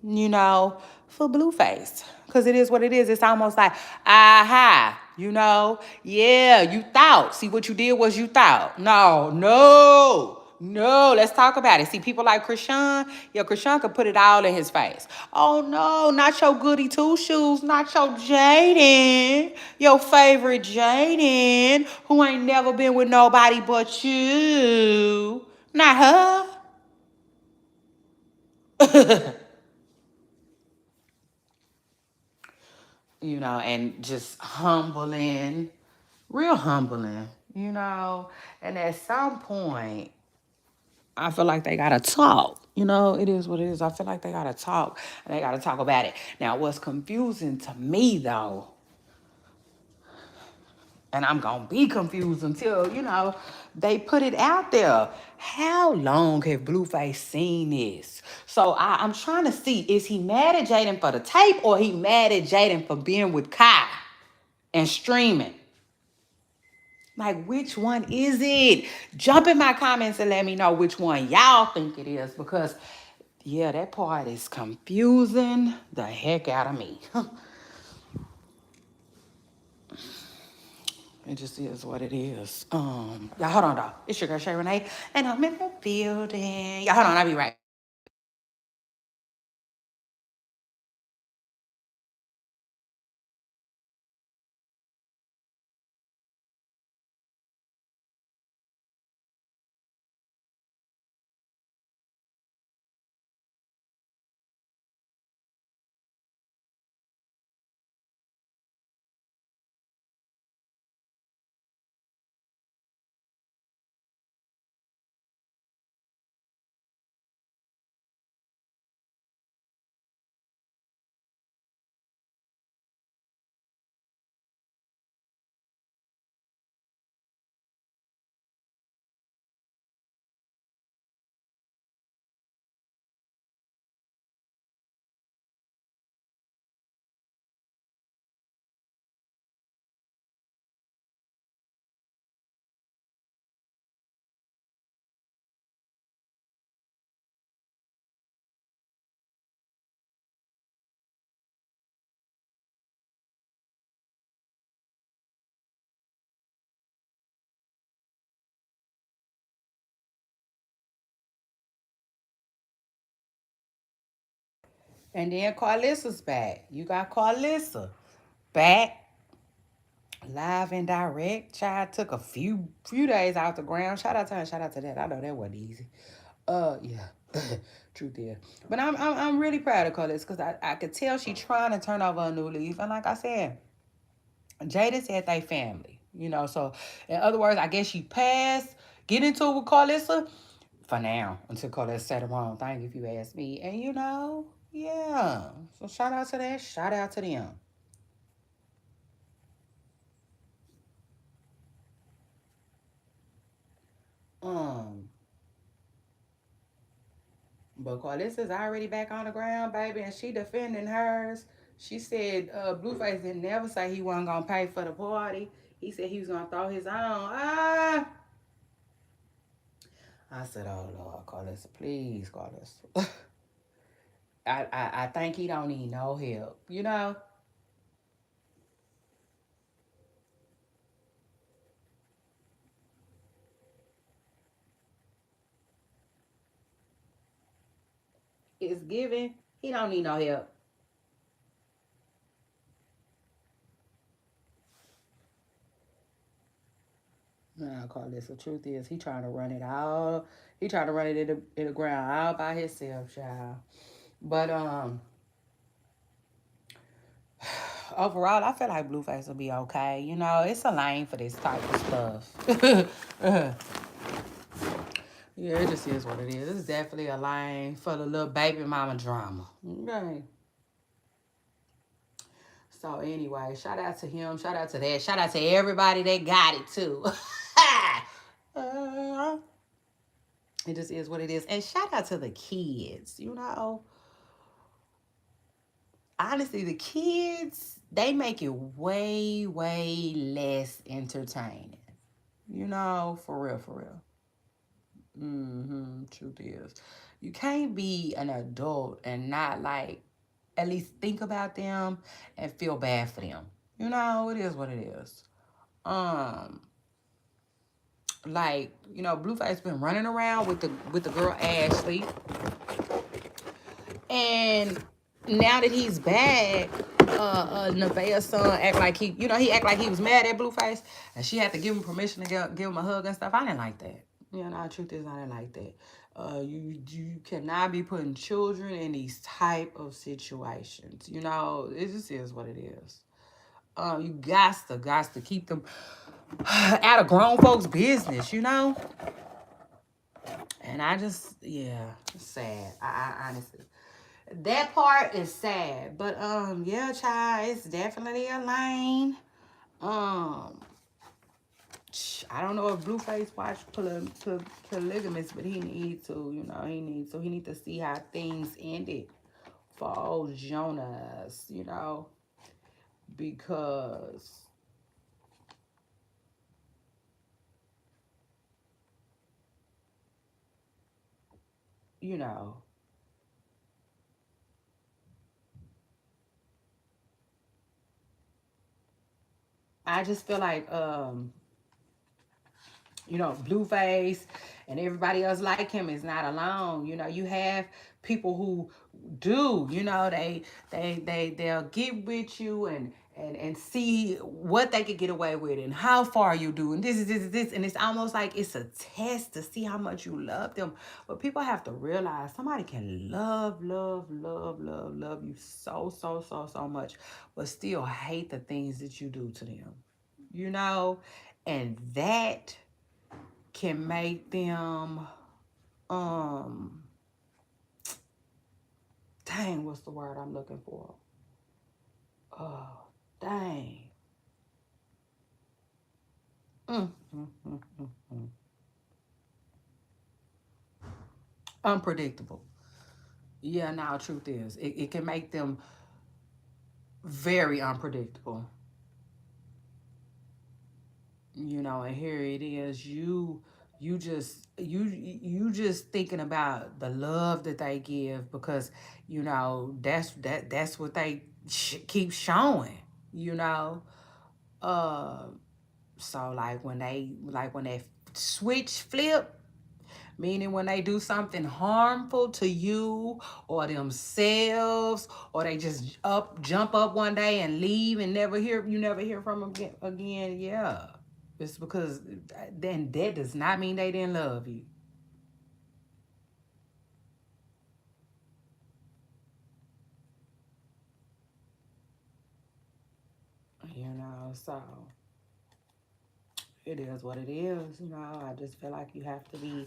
you know, for Blueface. Because it is what it is. It's almost like, aha, yeah, you thought. See, what you did was you thought. No, no, no, let's talk about it. See, people like Krishan, Krishan could put it all in his face. Oh, no, not your goody two shoes, not your Jaidyn, your favorite Jaidyn, who ain't never been with nobody but you. Not her. And just humbling, real humbling, And at some point, I feel like they gotta talk. It is what it is. I feel like they gotta talk and they gotta talk about it. Now, what's confusing to me though, and I'm gonna be confused until, they put it out there. How long have Blueface seen this? So I'm trying to see, is he mad at Jaidyn for the tape or he mad at Jaidyn for being with Kai and streaming? Like, which one is it? Jump in my comments and let me know which one y'all think it is, because, yeah, that part is confusing the heck out of me. It just is what it is. Y'all, hold on, dog. It's your girl, Shay Renee, and I'm in the building. Y'all, hold on. I'll be right. And then Carlissa's back. You got Carlissa back, live and direct. Child took a few days out the ground. Shout out to her. Shout out to that. I know that wasn't easy. Yeah. Truth is. But I'm really proud of Carlissa, because I could tell she trying to turn over a new leaf. And like I said, Jada said they family. So in other words, I guess she passed, get into it with Carlissa for now, until Carlissa said the wrong thing, if you ask me. And yeah. So shout out to that. Shout out to them. Um, but Carlissa's already back on the ground, baby, and she defending hers. She said Blueface didn't never say he wasn't gonna pay for the party. He said he was gonna throw his own. I said, oh Lord, Carlissa, please, Carlissa. I think he don't need no help. is giving, he don't need no help. Nah, I call this. The truth is, he trying to run it all. He trying to run it in the ground all by himself, child. But overall, I feel like Blueface will be okay. You know, it's a lane for this type of stuff. Yeah, it just is what it is. It's definitely a lane for the little baby mama drama. Okay. So anyway, shout out to him. Shout out to that. Shout out to everybody that got it too. uh, it just is what it is. And shout out to the kids. You know, honestly, the kids, they make it way, way less entertaining. You know, for real, for real. Truth is, you can't be an adult and not like at least think about them and feel bad for them. You know, it is what it is. Um, like Blueface been running around with the girl Ashley, and now that he's back, Nevaeh's son act like he act like he was mad at Blueface, and she had to give him permission to give him a hug and stuff. I didn't like that. The truth is, I didn't like that. You cannot be putting children in these type of situations. It just is what it is. You got to keep them out of grown folks' business. And I just, yeah, it's sad. I honestly, that part is sad. But yeah, child, it's definitely a lane. Um, I don't know if Blueface watched Polygamous, but he needs to. He needs to see how things ended for old Jonas. Because you know I just feel like Blueface and everybody else like him is not alone. You have people who do, they'll get with you and see what they could get away with and how far you do. And this. And it's almost like it's a test to see how much you love them. But people have to realize somebody can love you so much, but still hate the things that you do to them. You know? And that can make them um dang, what's the word I'm looking for? Oh, dang. Mm, mm, mm, mm, mm. Unpredictable. Yeah, now truth is, it can make them very unpredictable. And here it is, you just thinking about the love that they give because that's what they keep showing. you know uh so like when they switch flip, meaning when they do something harmful to you or themselves, or they just jump up one day and leave and never hear from them again. Yeah, it's because then that does not mean they didn't love you. So it is what it is. I just feel like you have to be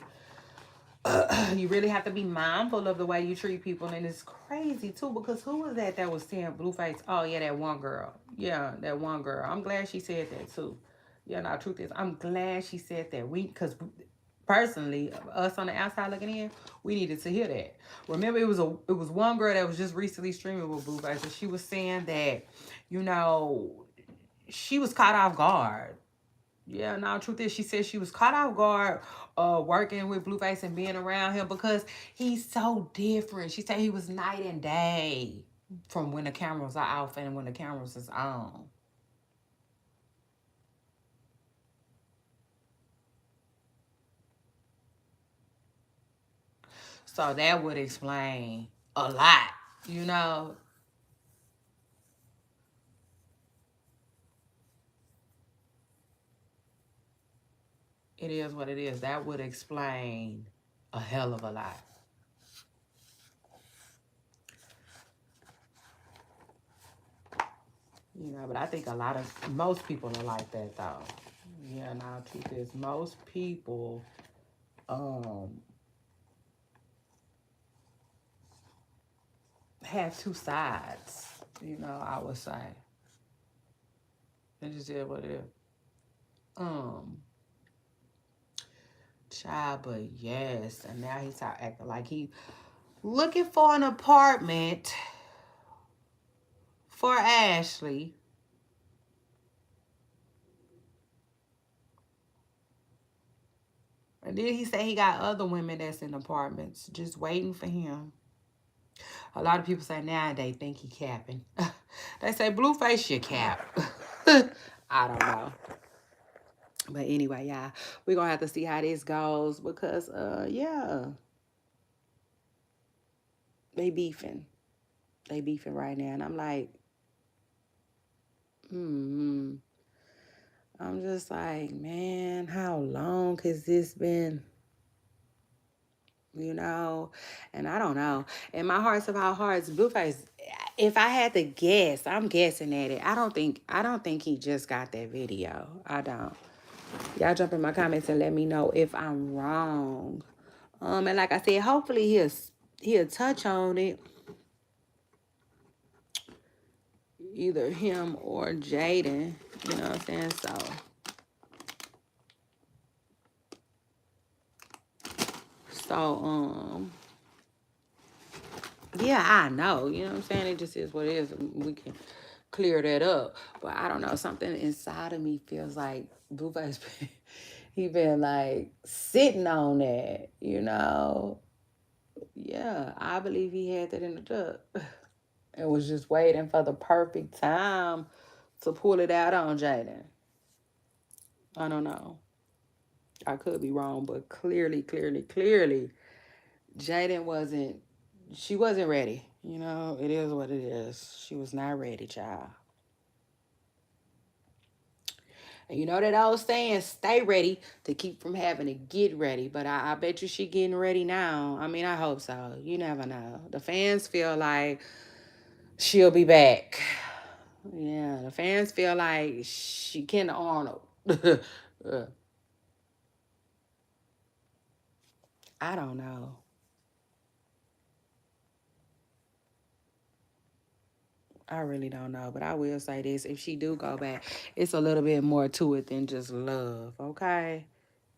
you really have to be mindful of the way you treat people. And it's crazy too, because who was that was saying Blueface? Oh yeah, that one girl. Yeah, that one girl. I'm glad she said that too. Yeah, no, truth is, I'm glad she said that. Because personally, us on the outside looking in, we needed to hear that. Remember, it was one girl that was just recently streaming with Blueface, and she was saying that, you know, she was caught off guard. Yeah, no, truth is, she said she was caught off guard working with Blueface and being around him because he's so different. She said he was night and day from when the cameras are off and when the cameras is on. So that would explain, a lot, you know. It is what it is. That would explain a hell of a lot. You know, but I think most people are like that though. Yeah, now truth is most people um have two sides, you know, I would say. It just is what it is. Um Child, but yes, and now he's out acting like he looking for an apartment for Ashley. And then he said he got other women that's in apartments just waiting for him. A lot of people say now they think he capping. They say Blueface should cap. I don't know. But anyway, y'all, we're gonna have to see how this goes because yeah, they beefing. They beefing right now. And I'm like, hmm. I'm just like, man, how long has this been? You know, and I don't know. In my hearts of our hearts, Blueface. If I had to guess, I'm guessing at it. I don't think he just got that video. I don't. Y'all jump in my comments and let me know if I'm wrong. And like I said, hopefully he'll touch on it. Either him or Jaidyn. You know what I'm saying? So yeah, I know. You know what I'm saying? It just is what it is. We can clear that up. But I don't know. Something inside of me feels like Blueface, he been like sitting on that, you know? Yeah, I believe he had that in the tub and was just waiting for the perfect time to pull it out on Jaidyn. I don't know. I could be wrong, but clearly, she wasn't ready. You know, it is what it is. She was not ready, child. And you know that old saying, stay ready to keep from having to get ready. But I bet you she getting ready now. I mean, I hope so. You never know. The fans feel like she'll be back. Yeah, the fans feel like she Ken Arnold. I don't know. I really don't know. But I will say this. If she do go back, it's a little bit more to it than just love. Okay?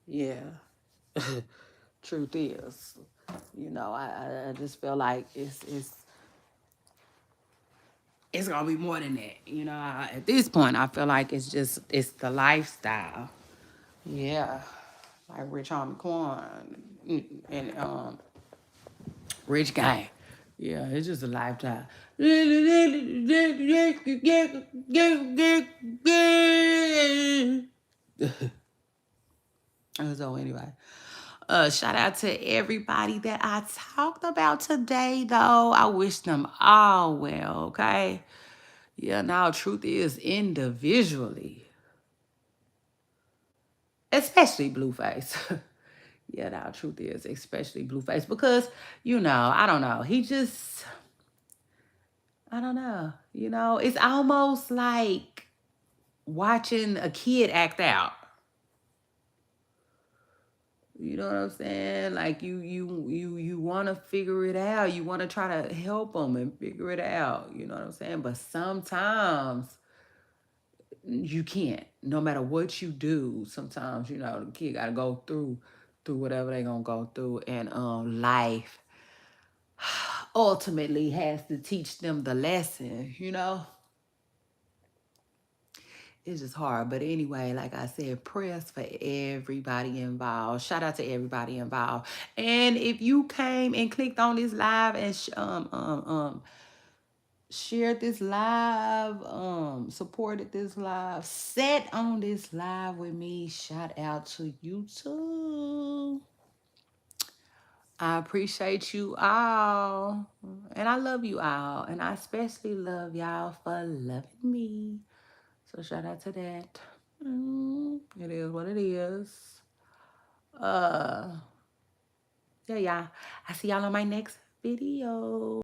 Yeah. Truth is. You know, I just feel like it's gonna be more than that. You know, at this point, I feel like it's the lifestyle. Yeah, like Rich Homie Quan and Rich Guy. Yeah, it's just a lifestyle. So anyway, shout out to everybody that I talked about today, though. I wish them all well. Okay. Yeah, now truth is individually, especially Blueface. Yeah, now truth is especially Blueface because you know I don't know. I don't know. You know, it's almost like watching a kid act out. You know what I'm saying? Like you want to figure it out. You want to try to help them and figure it out. You know what I'm saying? But sometimes you can't. No matter what you do, sometimes you know the kid got to go through whatever they gonna go through, and life ultimately has to teach them the lesson. You know, it's just hard. But anyway, like I said, prayers for everybody involved. Shout out to everybody involved. And if you came and clicked on this live and shared this live, supported this live, sat on this live with me, shout out to you too. I appreciate you all. And I love you all. And I especially love y'all for loving me. So shout out to that. It is what it is. Uh yeah, y'all. I see y'all on my next video.